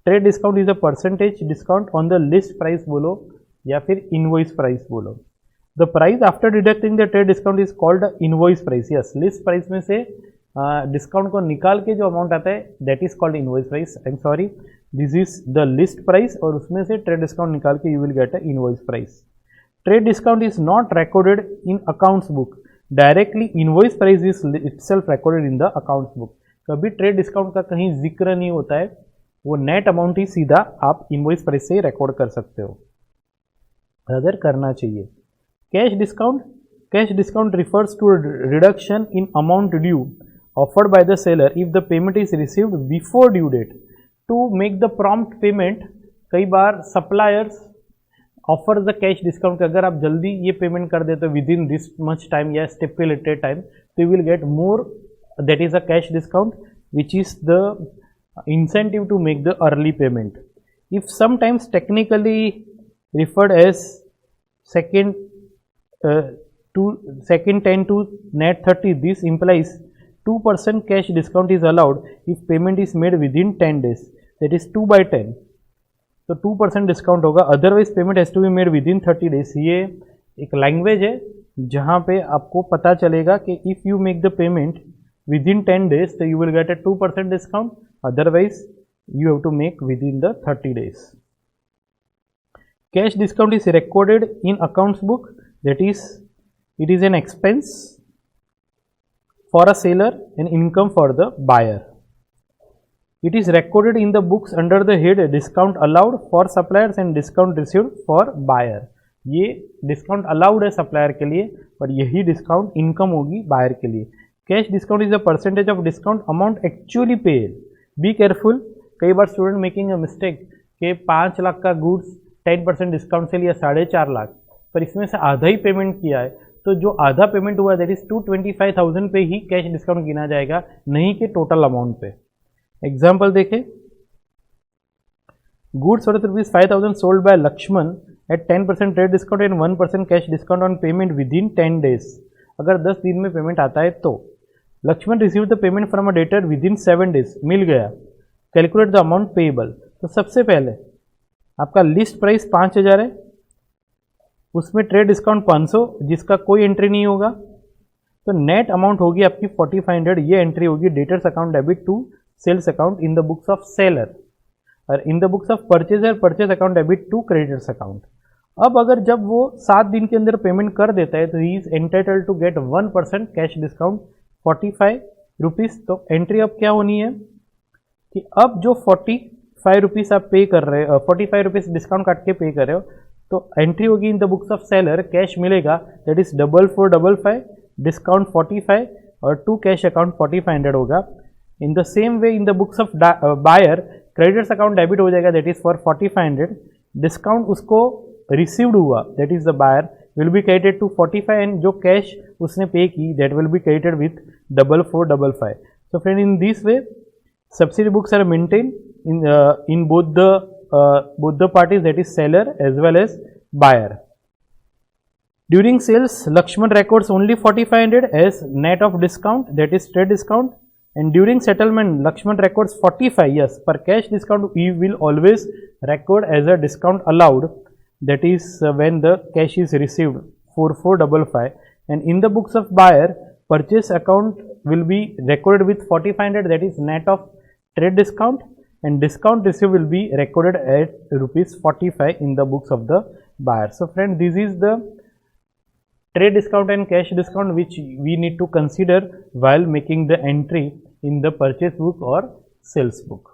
trade discount is a percentage discount on the list price बोलो या फिर invoice price बोलो. The price after deducting the trade discount is called the invoice price. Yes, list price में से discount को निकाल के जो अमाउंट आता है that is called invoice price. I'm sorry. This is the list price और उसमें से ट्रेड डिस्काउंट निकाल के you will get a invoice price. Trade discount is not recorded in accounts book. Directly invoice price is itself recorded in the accounts book. कभी trade discount का कहीं जिक्र नहीं होता है, वो नेट अमाउंट ही सीधा आप इनवॉइस प्राइस से रिकॉर्ड कर सकते हो, अगर करना चाहिए. Cash discount refers to reduction in amount due offered by the seller if the payment is received before due date. To make the prompt payment, कई बार suppliers offer the cash discount. अगर आप जल्दी ये पेमेंट कर देते हो within this much time या स्टिपुलेटेड टाइम, तो you will get more. That is a cash discount which is the incentive to make the early payment. If sometimes technically referred as second 10 to net 30, this implies 2% cash discount is allowed if payment is made within 10 days. That is 2 by 10. तो 2% discount होगा. Otherwise payment has to be made within 30 days. ये एक language है जहाँ पे आपको पता चलेगा कि if you make the payment within 10 days तो you will get a 2% discount. Otherwise you have to make within the 30 days. Cash discount is recorded in accounts book. That is, it is an expense for a seller and income for the buyer. It is recorded in the books under the head discount allowed for suppliers and discount received for buyer. ये discount allowed है supplier के लिए और यही discount income होगी buyer के लिए. Cash discount is the percentage of discount amount actually paid. Be careful. कई बार स्टूडेंट मेकिंग अ मिस्टेक कि 5 लाख का गुड्स 10% डिस्काउंट से लिया 4.5 लाख, पर इसमें से आधा ही पेमेंट किया है, तो जो आधा पेमेंट हुआ दैट इज 225,000 पे ही कैश डिस्काउंट गिना जाएगा, नहीं कि टोटल अमाउंट पे. एग्जाम्पल देखें. Goods worth ₹5,000 sold by Lakshman at 10% trade discount and 1% cash discount on payment within 10 days. अगर 10 दिन में पेमेंट आता है तो Lakshman receive the payment from a debtor within 7 days. मिल गया. Calculate the amount payable. तो सबसे पहले आपका लिस्ट प्राइस 5,000 है, उसमें ट्रेड डिस्काउंट 500 जिसका कोई एंट्री नहीं होगा, तो नेट अमाउंट होगी आपकी 4,500. ये एंट्री होगी debtors account debit to sales account in the books of seller और in the books of purchaser purchase account debit to creditors account. अब अगर जब वो 7 दिन के अंदर पेमेंट कर देता है तो he is entitled to get 1% cash discount 45 rupees. तो एंट्री अब क्या होनी है कि अब जो 45 रुपीज़ आप पे कर रहे हो, 45 रुपीज़ डिस्काउंट काट के पे कर रहे हो, तो एंट्री होगी in the books of seller. Cash मिलेगा दैट इज 4455 डिस्काउंट 45 और टू कैश अकाउंट 4500 होगा. In the same way in the books of buyer creditors account debit हो जाएगा दैट इज फॉर 4500. डिस्काउंट उसको रिसीव्ड हुआ that is the buyer will be credited to 45 and जो cash उसने pay की that will be credited with 4455. So friend in this way subsidy books are maintained in both the parties, that is seller as well as buyer. During sales, Lakshman records only 4,500 as net of discount, that is trade discount, and during settlement, Lakshman records 45. Yes, per cash discount we will always record as a discount allowed, that is when the cash is received 4455, and in the books of buyer, purchase account will be recorded with 4500, that is net of trade discount, and discount received will be recorded at rupees 45 in the books of the buyer. So friend, this is the trade discount and cash discount which we need to consider while making the entry in the purchase book or sales book.